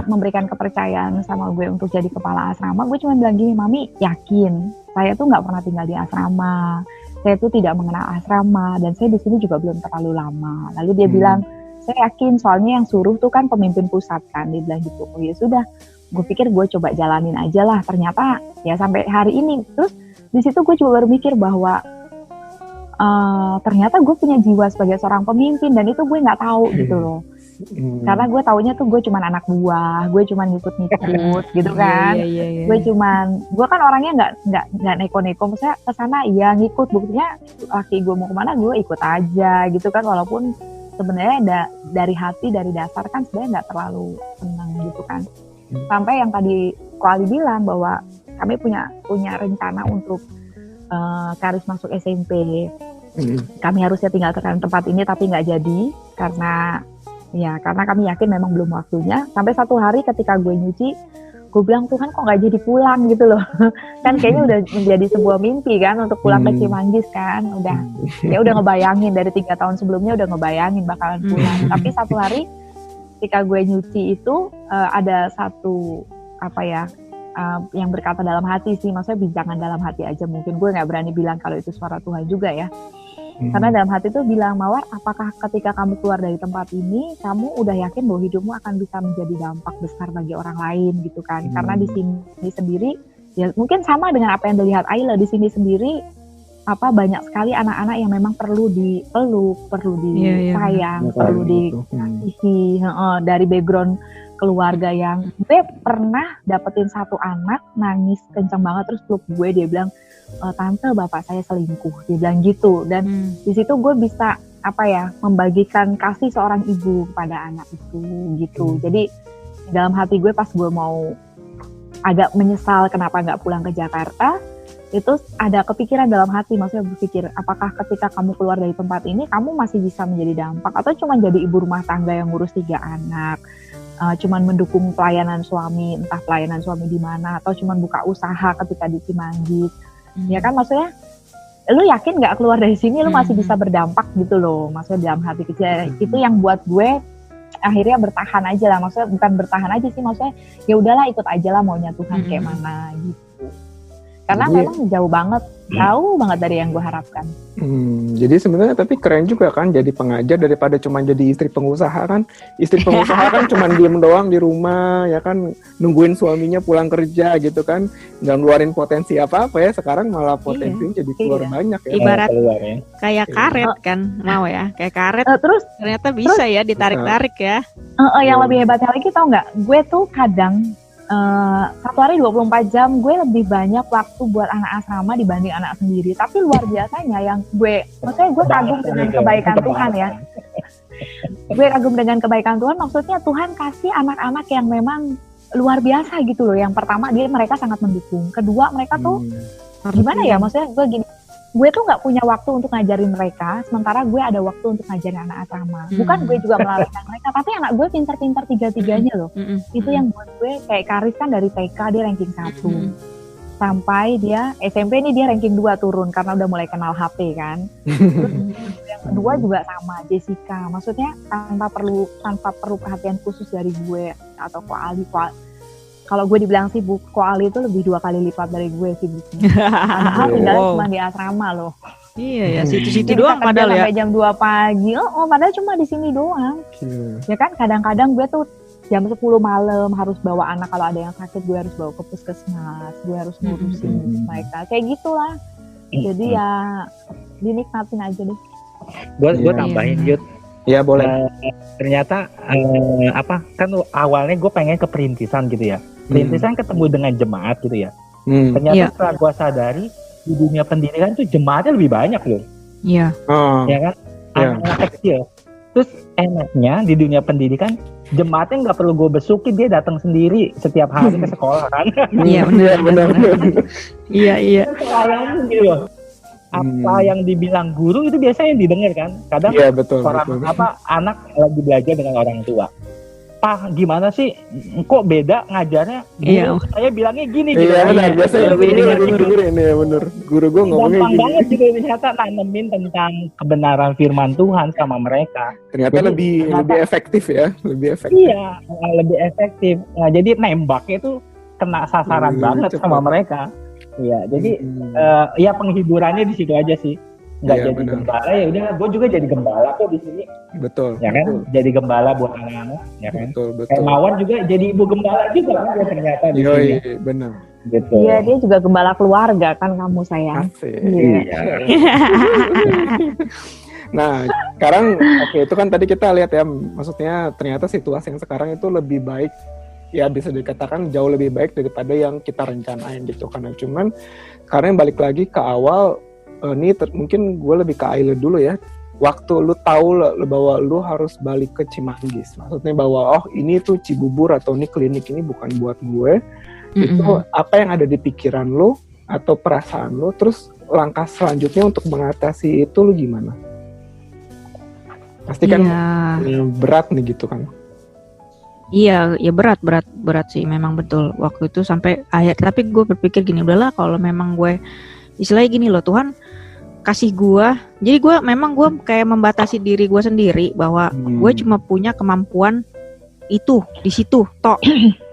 memberikan kepercayaan sama gue untuk jadi kepala asrama. Gue cuma bilang gini, Mami yakin saya tuh nggak pernah tinggal di asrama, saya tuh tidak mengenal asrama, dan saya di sini juga belum terlalu lama. Lalu dia bilang, saya yakin soalnya yang suruh tuh kan pemimpin pusat kan, dia bilang gitu. Oh ya sudah, gue pikir gue coba jalanin aja lah. Ternyata ya sampai hari ini. Terus di situ gue juga baru mikir bahwa ternyata gue punya jiwa sebagai seorang pemimpin, dan itu gue nggak tahu gitu loh. Karena gue taunya tuh gue cuman anak buah, gue cuman ngikut-ngikut gitu kan. Gue kan orangnya nggak neko-neko, misalnya kesana iya ngikut, buktinya laki gue mau kemana gue ikut aja gitu kan, walaupun sebenarnya dari hati, dari dasar kan sebenarnya nggak terlalu senang gitu kan. Sampai yang tadi Ko Ali bilang bahwa kami punya rencana untuk Karis masuk SMP. Kami harusnya tinggal di tempat ini tapi nggak jadi karena kami yakin memang belum waktunya. Sampai satu hari ketika gue nyuci, gue bilang, Tuhan kok nggak jadi pulang gitu loh. Kan kayaknya udah menjadi sebuah mimpi kan untuk pulang ke Cimanggis kan. Udah ngebayangin dari 3 tahun sebelumnya, udah ngebayangin bakalan pulang. Tapi satu hari ketika gue nyuci itu ada satu yang berkata dalam hati sih, maksudnya bijangan dalam hati aja, mungkin gue nggak berani bilang kalau itu suara Tuhan juga ya. Karena dalam hati itu bilang, Mawar, apakah ketika kamu keluar dari tempat ini, kamu udah yakin bahwa hidupmu akan bisa menjadi dampak besar bagi orang lain gitu kan? Karena di sini sendiri, ya mungkin sama dengan apa yang dilihat Ayla, di sini sendiri banyak sekali anak-anak yang memang perlu dipeluk, perlu disayang, perlu dikasihi, dari background keluarga yang gue pernah dapetin satu anak nangis kencang banget terus peluk gue, dia bilang, tante bapak saya selingkuh, dia bilang gitu. Dan di situ gue bisa membagikan kasih seorang ibu kepada anak itu gitu. Jadi dalam hati gue pas gue mau agak menyesal kenapa nggak pulang ke Jakarta, itu ada kepikiran dalam hati, maksudnya berpikir apakah ketika kamu keluar dari tempat ini kamu masih bisa menjadi dampak atau cuma jadi ibu rumah tangga yang ngurus 3 anak, cuman mendukung pelayanan suami, entah pelayanan suami di mana, atau cuman buka usaha ketika di Cimanggis. Ya kan, maksudnya lu yakin nggak keluar dari sini lu masih bisa berdampak gitu loh, maksudnya dalam hati kecil. Itu yang buat gue akhirnya bertahan aja lah, maksudnya bukan bertahan aja sih, maksudnya ya udahlah ikut aja lah maunya Tuhan kayak mana gitu. Karena memang jauh banget dari yang gue harapkan. Jadi sebenarnya tapi keren juga kan jadi pengajar daripada cuma jadi istri pengusaha kan. Istri pengusaha kan cuma diem doang di rumah ya kan, nungguin suaminya pulang kerja gitu kan, nggak ngeluarin potensi apa-apa ya. Sekarang malah potensinya jadi keluar banyak ya. Ibarat kayak karet kan, mau ya kayak karet. Terus ternyata bisa ya ditarik-tarik ya. Yang lebih hebatnya lagi tau nggak? Gue tuh kadang satu hari 24 jam gue lebih banyak waktu buat anak asrama dibanding anak sendiri. Tapi luar biasanya yang maksudnya gue kagum dengan kebaikan Tuhan ya. Gue kagum dengan kebaikan Tuhan, maksudnya Tuhan kasih anak-anak yang memang luar biasa gitu loh. Yang pertama mereka sangat mendukung. Kedua mereka tuh gimana ya, maksudnya gue tuh nggak punya waktu untuk ngajarin mereka, sementara gue ada waktu untuk ngajarin anak asrama. Bukan gue juga melalaikan mereka, tapi anak gue pintar-pintar tiga-tiganya loh. Itu yang buat gue kayak Karis kan dari TK dia ranking 1. Sampai dia SMP nih dia ranking 2 turun karena udah mulai kenal HP kan. Terus yang kedua juga sama Jessica. Maksudnya tanpa perlu perhatian khusus dari gue atau Ko Ali. Kalau gue dibilang sibuk, Ko Ali itu lebih 2 kali lipat dari gue sibuknya. Padahal tinggal cuma di asrama loh. Iya ya, situ-situ doang padahal ya. Sampai jam 2 pagi, padahal cuma di sini doang. Ya kan, kadang-kadang gue tuh jam 10 malam harus bawa anak, kalau ada yang sakit gue harus bawa ke puskesmas, gue harus ngurusin mereka. Kayak gitulah. Jadi ya dinikmatin aja deh. Gue tambahin Yud. Ya boleh. Ternyata kan awalnya gue pengen ke perintisan gitu ya. Perintisan ketemu dengan jemaat gitu ya. Ternyata setelah gue sadari di dunia pendidikan tuh jemaatnya lebih banyak loh. Iya. Ya kan? Anak-anak kecil. Terus enaknya di dunia pendidikan jemaatnya nggak perlu gue besukin, dia datang sendiri setiap hari ke sekolah kan. Iya benar. Iya. Sayang gitu loh. Apa yang dibilang guru itu biasanya yang didengar kan. Kadang betul. anak lagi belajar dengan orang tua. gimana sih kok beda ngajarnya? Guru saya bilangnya gini gitu. Iya benar, biasanya guru ini ya benar. Guru gue ngomongnya gampang banget gitu ternyata nanemin tentang kebenaran firman Tuhan sama mereka. Ternyata lebih efektif ya, lebih efektif. Iya, lebih efektif. Nah, jadi nembaknya itu kena sasaran banget sama mereka. Iya, jadi ya penghiburannya di situ aja sih. Nggak jadi gembala ya udah, gue juga jadi gembala kok di sini. Betul. Ya kan, betul. Jadi gembala buat anak-anak, ya kan. Betul. Mawar juga jadi ibu gembala juga kan ternyata di sini. Iya, benar. Gitu. Iya, dia juga gembala keluarga kan kamu sayang. Iya. Nah, sekarang itu kan tadi kita lihat ya, maksudnya ternyata situasi yang sekarang itu lebih baik. Ya bisa dikatakan jauh lebih baik daripada yang kita rencanain gitu kan. Cuman karena balik lagi ke awal. Ini mungkin gue lebih ke Aile dulu ya. Waktu lu tahu bahwa lu harus balik ke Cimanggis, maksudnya bahwa ini tuh Cibubur atau ini klinik ini bukan buat gue. Itu apa yang ada di pikiran lu atau perasaan lu, terus langkah selanjutnya untuk mengatasi itu lu gimana? Pasti kan berat nih gitu kan. Iya, ya berat sih, memang betul. Waktu itu sampai akhir, tapi gue berpikir gini, udahlah kalau memang gue istilahnya gini loh, Tuhan kasih gue, jadi gue kayak membatasi diri gue sendiri bahwa gue cuma punya kemampuan itu di situ tok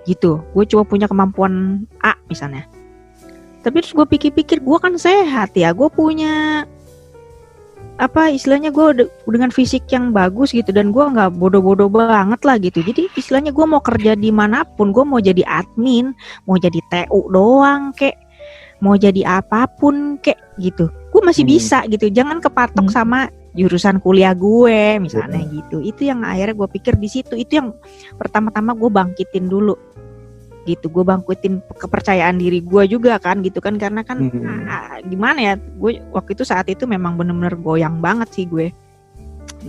gitu, gue cuma punya kemampuan A misalnya. Tapi terus gue pikir-pikir, gue kan sehat ya, gue punya istilahnya gue dengan fisik yang bagus gitu, dan gue nggak bodoh-bodoh banget lah gitu. Jadi istilahnya gue mau kerja dimanapun, gue mau jadi admin, mau jadi TU doang kek, mau jadi apapun kek gitu, gue masih bisa gitu. Jangan kepatok sama jurusan kuliah gue misalnya gitu. Itu yang akhirnya gue pikir di situ. Itu yang pertama-tama gue bangkitin dulu gitu. Gue bangkitin kepercayaan diri gue juga kan gitu kan, karena kan gimana ya, gue waktu itu saat itu memang benar-benar goyang banget sih gue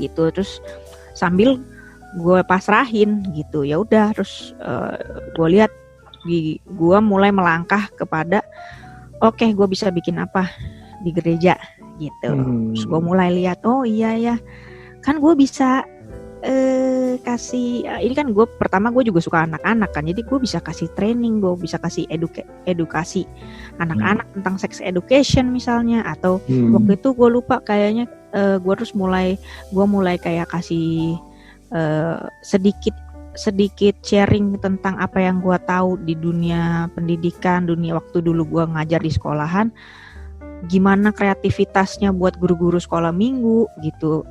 gitu. Terus sambil gue pasrahin gitu, ya udah. Terus gue lihat gue mulai melangkah kepada oke, gue bisa bikin apa di gereja gitu. Terus gue mulai lihat, oh iya ya, kan gue bisa kasih, ini kan gue pertama gue juga suka anak-anak kan, jadi gue bisa kasih training, gue bisa kasih edukasi anak-anak tentang sex education misalnya, atau waktu itu gue lupa kayaknya gue mulai kayak kasih sedikit sharing tentang apa yang gue tahu di dunia pendidikan, waktu dulu gue ngajar di sekolahan, gimana kreativitasnya buat guru-guru sekolah minggu gitu.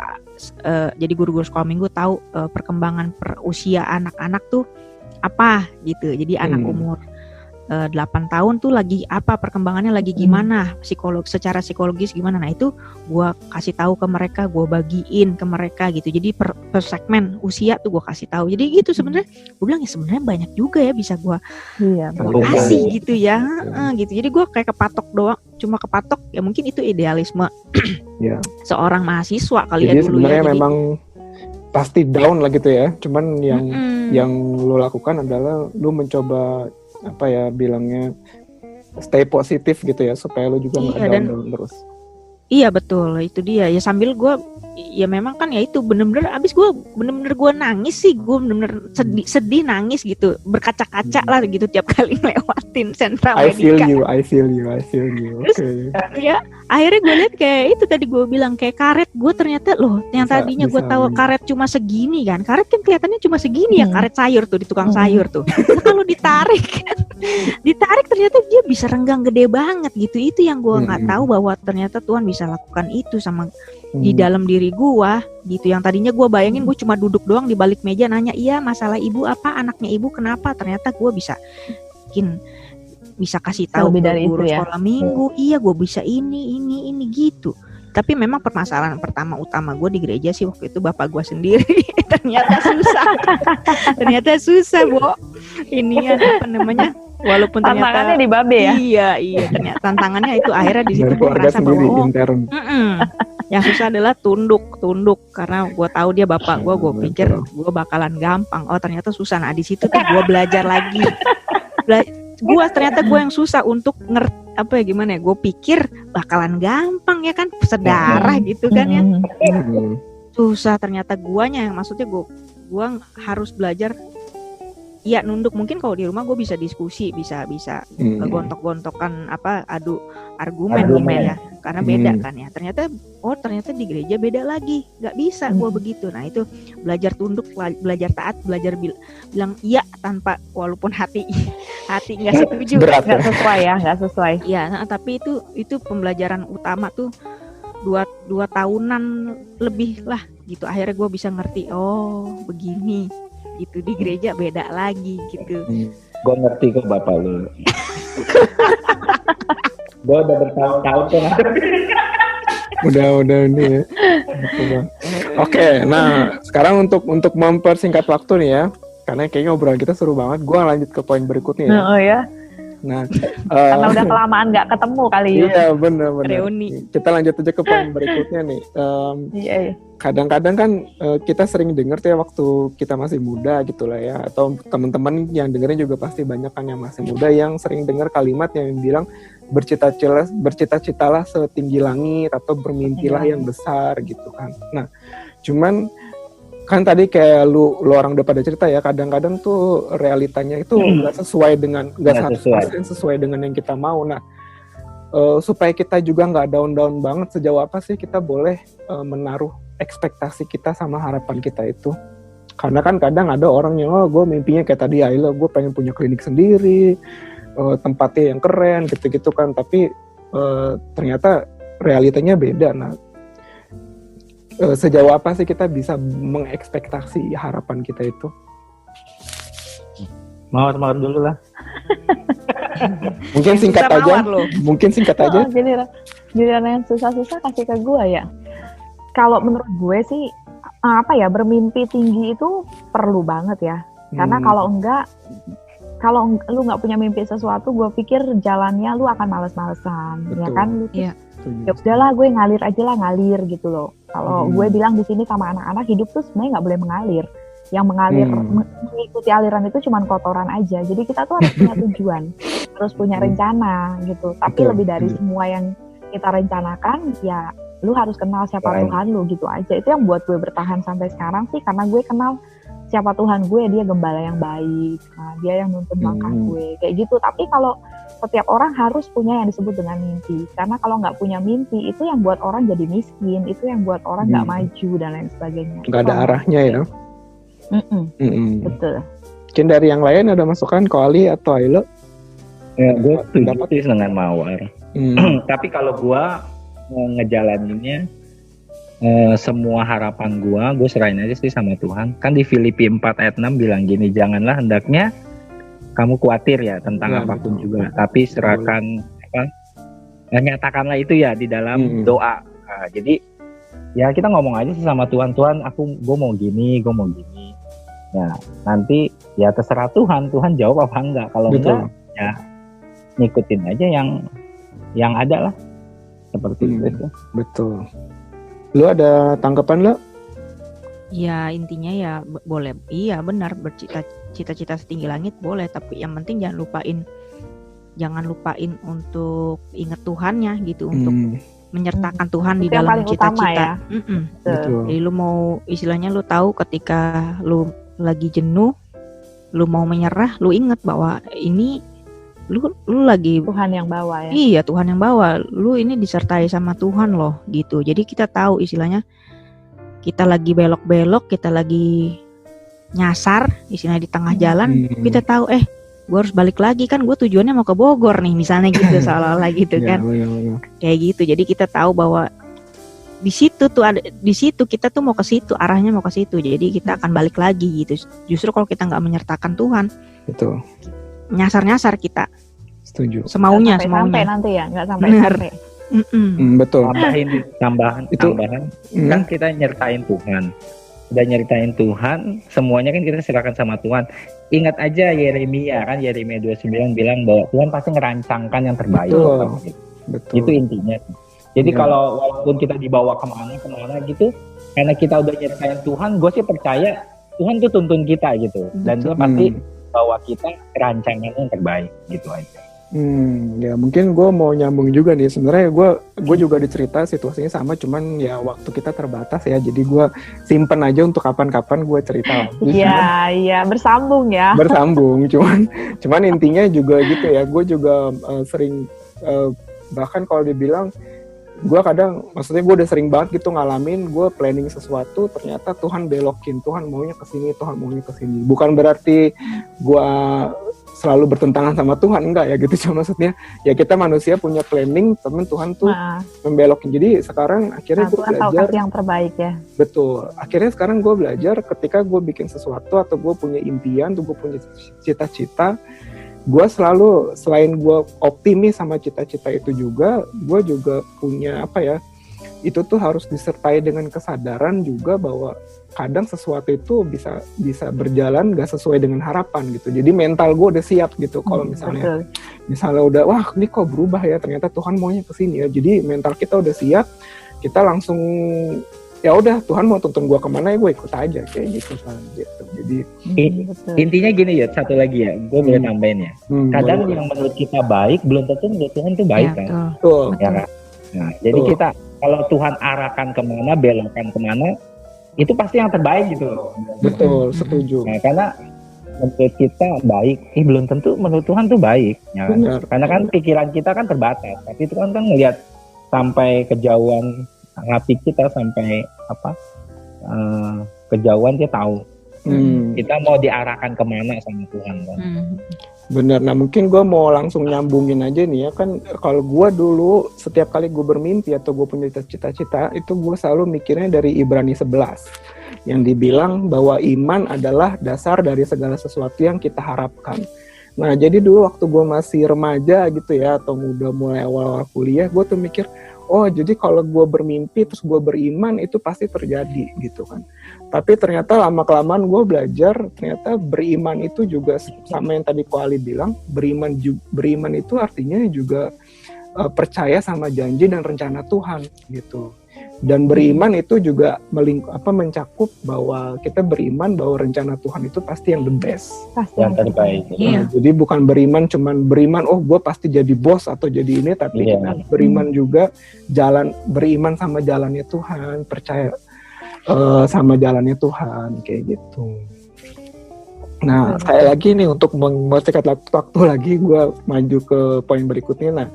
Jadi guru-guru sekolah minggu tahu perkembangan usia anak-anak tuh apa gitu. Jadi anak umur 8 tahun tuh lagi apa perkembangannya, lagi gimana, secara psikologis gimana. Nah itu gue kasih tahu ke mereka, gue bagiin ke mereka gitu. Jadi per segmen usia tuh gue kasih tahu. Jadi gitu sebenarnya gue bilang ya sebenarnya banyak juga ya bisa gue kasih gitu ya, gitu. Jadi gue kayak kepatok doang, cuma kepatok ya, mungkin itu idealisme seorang mahasiswa kali ya dulu ya. Jadi memang pasti down lah gitu ya. Cuman yang lo lakukan adalah lo mencoba bilangnya stay positif gitu ya, supaya lo juga nggak down terus. Iya betul, itu dia ya. Sambil gue ya memang kan ya itu bener-bener abis gue gue nangis sih, gue bener-bener sedih nangis gitu, berkaca-kaca lah gitu tiap kali lewatin sentra medika. I feel you. Terus ya akhirnya gue lihat kayak itu tadi gue bilang, kayak karet gue ternyata loh, yang tadinya gue tahu karet cuma segini kan, karet kan kelihatannya cuma segini ya, karet sayur tuh di tukang sayur tuh. Nah, kalau ditarik ternyata dia bisa renggang gede banget gitu. Itu yang gue nggak tahu, bahwa ternyata Tuhan bisa lakukan itu sama di dalam diri gue gitu. Yang tadinya gue bayangin gue cuma duduk doang di balik meja nanya, iya masalah ibu apa, anaknya ibu kenapa, ternyata gue bisa kasih tahu ke guru sekolah minggu, iya gue bisa ini gitu. Tapi memang permasalahan utama gue di gereja sih waktu itu bapak gue sendiri. ternyata susah Bo. Ini apa namanya, walaupun ternyata tantangannya di babe ya. Iya ternyata tantangannya itu akhirnya di situ gue merasa bahwa yang susah adalah tunduk karena gue tahu dia bapak gue pikir gue bakalan gampang. Oh ternyata susah. Nah di situ tuh gue belajar lagi. Ternyata gue yang susah untuk ngerti gimana ya. Gue pikir bakalan gampang ya kan, sedarah gitu kan ya. Susah ternyata guanya yang maksudnya gue harus belajar ya nunduk. Mungkin kalau di rumah gue bisa diskusi, bisa gontok-gontokan adu argumen ya, karena beda kan ya. Ternyata di gereja beda lagi, nggak bisa gue begitu. Nah itu belajar tunduk, belajar taat, belajar bilang iya tanpa walaupun hati nggak setuju, nggak sesuai ya, nggak sesuai. Ya, nah, tapi itu pembelajaran utama tuh 2 tahunan lebih lah gitu. Akhirnya gue bisa ngerti, oh begini. Gitu di gereja beda lagi gitu. Gue ngerti kok bapak lu. Gue udah bertahun-tahun tuh. Udah ini ya. Oke, nah sekarang untuk mempersingkat waktu nih ya, karena kayaknya obrolan kita seru banget. Gue lanjut ke poin berikutnya ya. Oh ya. Nah, karena udah kelamaan nggak ketemu kali ya. Iya benar. Reuni. Kita lanjut aja ke poin berikutnya nih. Iya. Kadang-kadang kan kita sering dengar tuh ya waktu kita masih muda gitu lah ya, atau teman-teman yang dengerin juga pasti banyak kan yang masih muda yang sering dengar kalimat yang bilang bercita-citalah setinggi langit atau bermimpilah yang besar gitu kan. Nah, cuman kan tadi kayak lu orang udah pada cerita ya, kadang-kadang tuh realitanya itu nggak sesuai dengan 100% sesuai dengan yang kita mau. Nah, supaya kita juga nggak down banget, sejauh apa sih kita boleh menaruh ekspektasi kita sama harapan kita itu? Karena kan kadang ada orang yang gue mimpinya kayak tadi Ayla, gue pengen punya klinik sendiri, tempatnya yang keren gitu-gitu kan, tapi ternyata realitanya beda. Nah, sejauh apa sih kita bisa mengekspektasi harapan kita itu? Mawar dulu lah. Mungkin singkat aja. Jadi yang susah-susah kasih ke gue ya. Kalau menurut gue sih bermimpi tinggi itu perlu banget ya. Karena kalau lu nggak punya mimpi sesuatu, gue pikir jalannya lu akan males-malesan. Betul. Ya kan? Iya. Ya udahlah, gue ngalir gitu loh. Kalau gue bilang di sini sama anak-anak, hidup tuh sebenarnya nggak boleh mengalir. Yang mengalir mengikuti aliran itu cuma kotoran aja. Jadi kita tuh harus punya tujuan, harus punya rencana gitu. Tapi lebih dari semua yang kita rencanakan, ya lu harus kenal siapa Tuhan lu gitu aja. Itu yang buat gue bertahan sampai sekarang sih, karena gue kenal siapa Tuhan gue, dia gembala yang baik, nah, dia yang nuntun langkah gue kayak gitu. Tapi kalau setiap orang harus punya yang disebut dengan mimpi, karena kalau nggak punya mimpi itu yang buat orang jadi miskin, itu yang buat orang nggak maju dan lain sebagainya. Nggak ada arahnya ya. Betul. Mungkin dari yang lain ada masukan, Koali atau Ailo? Ya, gue setuju sih dengan Mawar. Tapi kalau gue ngejalaninnya, semua harapan gue serahin aja sih sama Tuhan. Kan di Filipi 4 ayat 6 bilang gini, janganlah hendaknya kamu khawatir ya tentang apapun juga, tapi serahkan nyatakanlah itu ya di dalam doa. Nah, jadi ya kita ngomong aja sih sama Tuhan, gue mau gini. Ya nanti ya terserah Tuhan jawab apa enggak. Kalau enggak ya ngikutin aja yang ada lah, seperti itu. Betul. Lu ada tanggapan lo? Ya intinya ya boleh, iya benar, bercita-cita setinggi langit boleh, tapi yang penting jangan lupain untuk ingat Tuhannya gitu, untuk menyertakan Tuhan di dalam cita-cita. Jadi lu mau, istilahnya lu tahu ketika lu lagi jenuh, lu mau menyerah, lu ingat bahwa ini lu lagi Tuhan yang bawa ya. Iya, Tuhan yang bawa. Lu ini disertai sama Tuhan loh gitu. Jadi kita tahu istilahnya kita lagi belok-belok, kita lagi nyasar istilahnya di tengah jalan, kita tahu gue harus balik lagi kan, gue tujuannya mau ke Bogor nih misalnya gitu, seolah-olah gitu kan. Kayak gitu. Jadi kita tahu bahwa di situ kita tuh mau ke situ, arahnya mau ke situ. Jadi kita akan balik lagi gitu. Justru kalau kita nggak menyertakan Tuhan, betul, nyasar kita. Setuju. Semaunya. Sampai nanti ya, nggak sampai. Betul. Tambahan. Kan kita nyertain Tuhan. Udah nyeritain Tuhan, semuanya kan kita serahkan sama Tuhan. Ingat aja Yeremia 29 bilang bahwa Tuhan pasti ngerancangkan yang terbaik. Betul. Itu intinya. Jadi kalau walaupun kita dibawa kemana gitu, karena kita udah nyeritain Tuhan, gue sih percaya Tuhan tuh tuntun kita gitu. Dan Dia pasti bawa kita rancangan yang terbaik gitu aja. Ya mungkin gue mau nyambung juga nih. Sebenarnya gue juga dicerita situasinya sama, cuman ya waktu kita terbatas ya. Jadi gue simpen aja untuk kapan-kapan gue cerita. Iya, bersambung ya. Bersambung, cuman intinya juga gitu ya. Gue juga sering bahkan kalau dibilang gue kadang, maksudnya gue udah sering banget gitu ngalamin, gue planning sesuatu, ternyata Tuhan belokin, Tuhan maunya kesini, Tuhan maunya kesini. Bukan berarti gue selalu bertentangan sama Tuhan, enggak ya gitu. Cuma maksudnya ya kita manusia punya planning, temen Tuhan tuh membelokin. Jadi sekarang akhirnya gue belajar yang terbaik ya. Betul. Akhirnya sekarang gue belajar ketika gue bikin sesuatu atau gue punya impian, tuh gue punya cita-cita, gue selalu, selain gue optimis sama cita-cita itu juga, gue juga punya apa ya, itu tuh harus disertai dengan kesadaran juga bahwa kadang sesuatu itu bisa berjalan gak sesuai dengan harapan gitu. Jadi mental gue udah siap gitu. Kalau misalnya udah, wah ini kok berubah ya, ternyata Tuhan maunya kesini ya. Jadi mental kita udah siap, kita langsung ya udah, Tuhan mau tuntun gue kemana ya gue ikut aja kayak gitu kan gitu. Jadi intinya gini ya, satu lagi ya, gue boleh tambahin ya. Kadang yang menurut kita baik belum tentu menurut Tuhan itu baik kan. Betul. Ya kan? Nah, jadi kita kalau Tuhan arahkan kemana, belokkan kemana, itu pasti yang terbaik gitu loh. Betul, setuju. Nah, karena menurut kita baik, belum tentu menurut Tuhan tuh baik. Ya kan? Karena kan pikiran kita kan terbatas, tapi Tuhan kan ngelihat sampai kejauhan hati kita, sampai kejauhan dia tahu. Kita mau diarahkan kemana sama Tuhan kan. Bener. Nah mungkin gue mau langsung nyambungin aja nih ya kan. Kalau gue dulu setiap kali gue bermimpi atau gue punya cita-cita, itu gue selalu mikirnya dari Ibrani 11 yang dibilang bahwa iman adalah dasar dari segala sesuatu yang kita harapkan. Nah jadi dulu waktu gue masih remaja gitu ya, atau udah mulai awal-awal kuliah, gue tuh mikir, oh jadi kalau gue bermimpi terus gue beriman itu pasti terjadi gitu kan. Tapi ternyata lama-kelamaan gue belajar, ternyata beriman itu juga sama yang tadi Ko Ali bilang, beriman itu artinya juga percaya sama janji dan rencana Tuhan gitu. Dan beriman itu juga mencakup bahwa kita beriman bahwa rencana Tuhan itu pasti yang the best, yang terbaik. Nah, jadi bukan beriman oh gue pasti jadi bos atau jadi ini, tapi kita beriman juga beriman sama jalannya Tuhan, percaya sama jalannya Tuhan kayak gitu. Nah sekali lagi nih untuk mempersingkat waktu lagi, gue maju ke poin berikutnya. Nah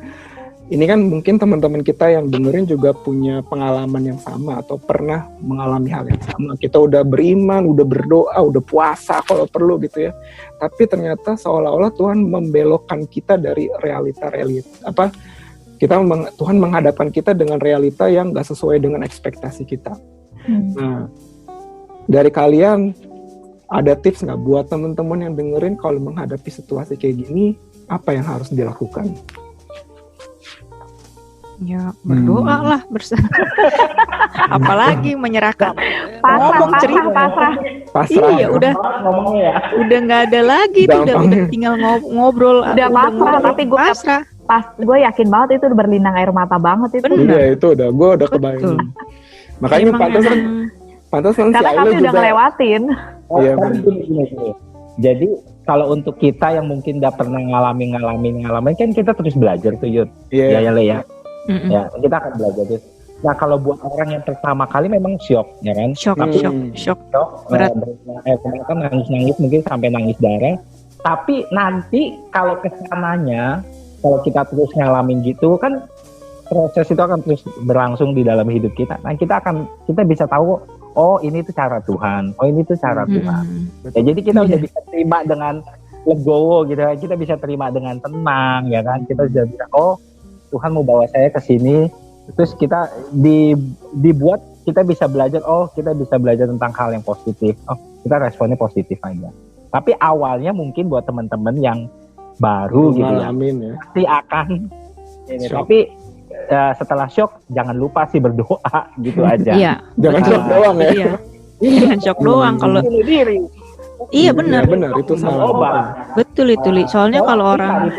ini kan mungkin teman-teman kita yang dengerin juga punya pengalaman yang sama atau pernah mengalami hal yang sama. Kita udah beriman, udah berdoa, udah puasa kalau perlu gitu ya. Tapi ternyata seolah-olah Tuhan membelokkan kita dari realita. Tuhan menghadapkan kita dengan realita yang gak sesuai dengan ekspektasi kita. Nah, dari kalian ada tips gak buat teman-teman yang dengerin kalau menghadapi situasi kayak gini, apa yang harus dilakukan? Ya berdoa lah bersama. Apalagi menyerahkan. Pasrah. Iya udah nggak ada lagi tuh, udah tinggal ngobrol. Udah pasrah, tapi gue pasrah. Gue yakin banget itu berlinang air mata banget itu. Iya itu gue udah kebayang. Makanya pantasan karena kami udah ngelewatin. Iya. Jadi kalau untuk kita yang mungkin udah pernah ngalamin kan kita terus belajar tuh Yud. Ya Le ya. Ya, kita akan belajar terus. Nah, kalau buat orang yang pertama kali memang syok, ya kan? Syok. Berat. Kan nangis mungkin sampai nangis darah. Tapi nanti kalau kesananya, kalau kita terus ngalamin gitu kan, proses itu akan terus berlangsung di dalam hidup kita. Nah, kita bisa tahu, oh ini tuh cara Tuhan, oh ini tuh cara Tuhan. Ya, jadi kita udah bisa terima dengan legowo gitu, kita bisa terima dengan tenang, ya kan? Kita bisa bilang, oh Tuhan mau bawa saya ke sini, terus kita dibuat kita bisa belajar, kita bisa belajar tentang hal yang positif, kita responnya positif aja. Tapi awalnya mungkin buat teman-teman yang baru gitu ya, pasti akan ini. Tapi setelah shock jangan lupa sih berdoa gitu aja. Iya. Jangan shock doang ya. Iya. Jangan shock doang kalau. Iya benar. Ya, benar itu salah. Betul itu Li. Soalnya kalau orang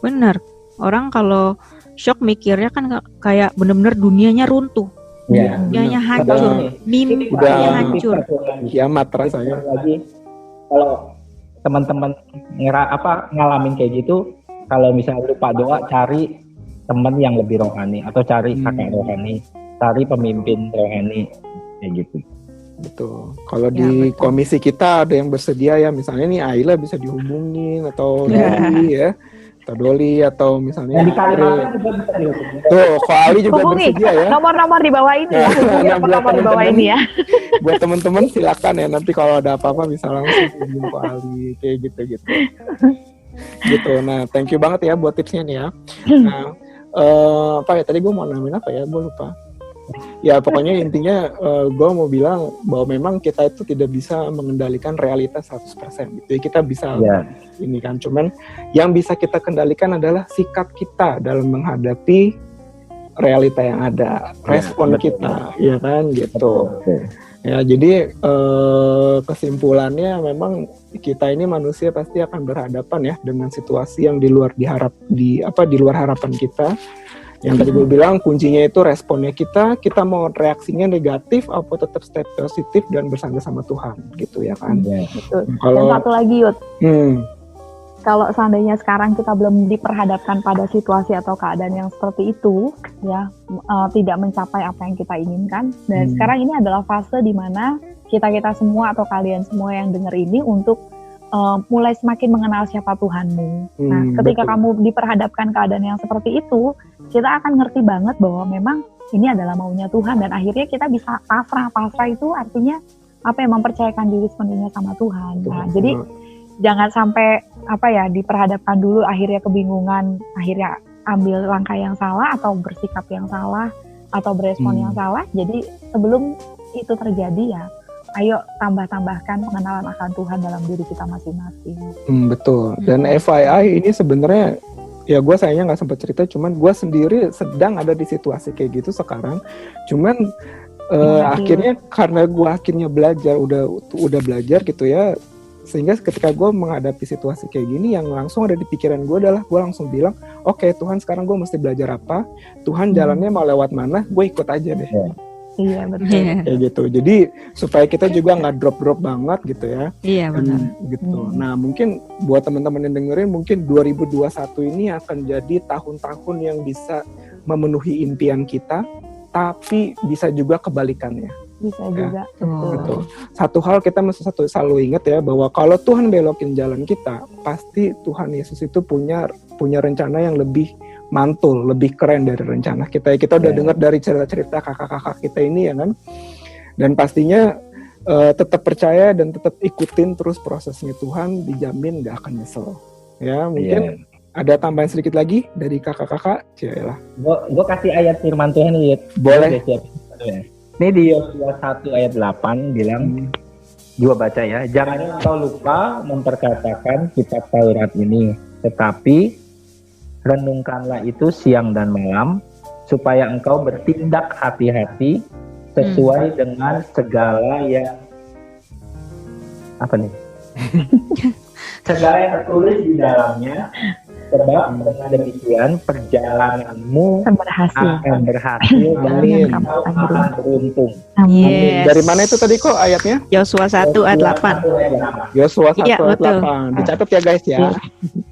benar. Orang kalau shock mikirnya kan kayak benar-benar dunianya runtuh, dunianya hancur, mimpinya hancur. Kiamat rasanya. Lagi kalau teman-teman ngalamin kayak gitu, kalau misalnya lupa doa, cari teman yang lebih rohani atau cari kakak rohani, cari pemimpin rohani kayak gitu. Betul. Kalau di komisi kita ada yang bersedia ya, misalnya nih Ayla bisa dihubungin atau Doli ya, atau Doli atau misalnya di Kalimantan juga bisa dihubungin. Tuh, Ko Ali juga hubungi bersedia ya. Nomor-nomor di bawah ini ya, hubungi nomor di bawah ini ya. Buat teman-teman silakan ya, nanti kalau ada apa-apa bisa langsung hubungin Ko Ali kayak gitu. Gitu. Nah, thank you banget ya buat tipsnya nih ya. Nah, apa ya tadi gue mau namain apa ya, gue lupa. Ya pokoknya intinya gue mau bilang bahwa memang kita itu tidak bisa mengendalikan realitas 100% gitu ya. Kita bisa ini kan, cuman yang bisa kita kendalikan adalah sikap kita dalam menghadapi realita yang ada, respon kita, ya kan gitu. Ya jadi kesimpulannya memang kita ini manusia pasti akan berhadapan ya dengan situasi yang di luar harapan kita. Yang tadi gue bilang kuncinya itu responnya kita mau reaksinya negatif atau tetap stay positif dan bersama sama Tuhan gitu ya kan. Betul. Dan satu lagi Yud, kalau seandainya sekarang kita belum diperhadapkan pada situasi atau keadaan yang seperti itu ya, tidak mencapai apa yang kita inginkan, dan sekarang ini adalah fase di mana kita semua atau kalian semua yang dengar ini untuk mulai semakin mengenal siapa Tuhanmu. Nah, ketika kamu diperhadapkan keadaan yang seperti itu, kita akan ngerti banget bahwa memang ini adalah maunya Tuhan, dan akhirnya kita bisa pasrah. Pasrah itu artinya apa ya, mempercayakan diri sepenuhnya sama Tuhan. Nah, jadi jangan sampai diperhadapkan dulu akhirnya kebingungan, akhirnya ambil langkah yang salah atau bersikap yang salah atau berespon yang salah. Jadi sebelum itu terjadi ya, ayo tambahkan pengenalan akan Tuhan dalam diri kita masing-masing. Betul. Dan FYI ini sebenarnya ya gue sayangnya nggak sempat cerita, cuman gue sendiri sedang ada di situasi kayak gitu sekarang. Cuman akhirnya karena gue akhirnya belajar, udah belajar gitu ya, sehingga ketika gue menghadapi situasi kayak gini, yang langsung ada di pikiran gue adalah gue langsung bilang, oke, Tuhan sekarang gue mesti belajar apa? Tuhan jalannya mau lewat mana? Gue ikut aja deh. Iya betul. Kayak gitu. Jadi supaya kita juga nggak drop banget gitu ya. Iya benar. Gitu. Nah mungkin buat teman-teman yang dengerin, mungkin 2021 ini akan jadi tahun-tahun yang bisa memenuhi impian kita, tapi bisa juga kebalikannya. Bisa ya. juga. Betul. Satu hal kita mesti selalu ingat ya, bahwa kalau Tuhan belokin jalan kita, pasti Tuhan Yesus itu punya rencana yang lebih mantul, lebih keren dari rencana kita. Kita udah dengar dari cerita-cerita kakak-kakak kita ini ya kan. Dan pastinya tetap percaya dan tetap ikutin terus prosesnya Tuhan, dijamin gak akan nyesel. Ya mungkin ada tambahan sedikit lagi dari kakak-kakak. Cialah. Gue kasih ayat firman Tuhan nih. Boleh. Ini di Yosua 1 ayat 8 bilang, gue baca ya, jangan engkau lupa memperkatakan kitab Taurat ini, tetapi renungkanlah itu siang dan malam, supaya engkau bertindak hati-hati sesuai dengan segala yang segala yang tertulis di dalamnya, sebab dengan demikian perjalananmu akan berhasil dan engkau akan beruntung. Yes. Dari mana itu tadi kok ayatnya? Yosua 1 ayat 8. Yosua 1 ayat 8. Dicatat ya guys ya.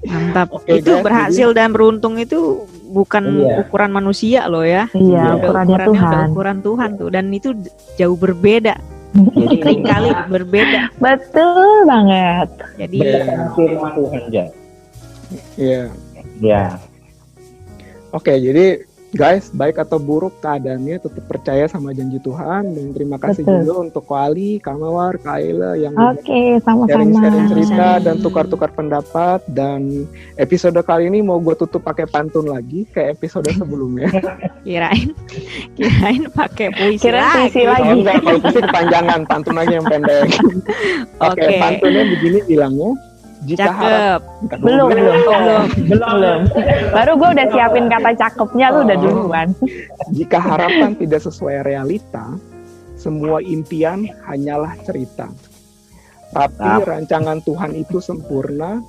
Mantap. Oke, itu guys, berhasil dan beruntung itu bukan ukuran manusia loh ya. Iya, ukurannya Tuhan. Udah ukuran Tuhan tuh, dan itu jauh berbeda. Jadi seringkali berbeda. Betul banget. Jadi firman Tuhan aja. Iya. Ya. Oke, jadi guys, baik atau buruk keadaannya, tetap percaya sama janji Tuhan. Dan terima kasih juga untuk Ko Ali, Kak Mawar, Kak Ayla yang sama-sama sharing cerita dan tukar-tukar pendapat. Dan episode kali ini mau gue tutup pakai pantun lagi kayak episode sebelumnya. kirain pakai puisi lagi. Oh, enggak, kalau puisi kepanjangan, pantun aja yang pendek. Oke, pantunnya begini bilangnya. Jika harap belum. Baru gue udah siapin kata cakepnya, lu udah duluan. Jika harapan tidak sesuai realita, semua impian hanyalah cerita. Tapi rancangan Tuhan itu sempurna,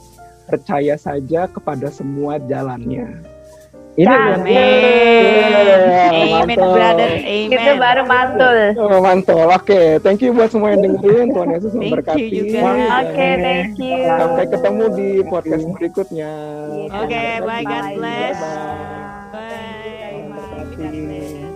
percaya saja kepada semua jalannya. Ini Amen, brother. Amen. Itu baru mantul. Oh, mantul. Oke, thank you buat semua yang dengerin. Tuhan Yesus memberkati. Thank you juga. Oke, thank you. Sampai ketemu di podcast berikutnya. Oke, bye, God bless. Bye. Bye. God bless.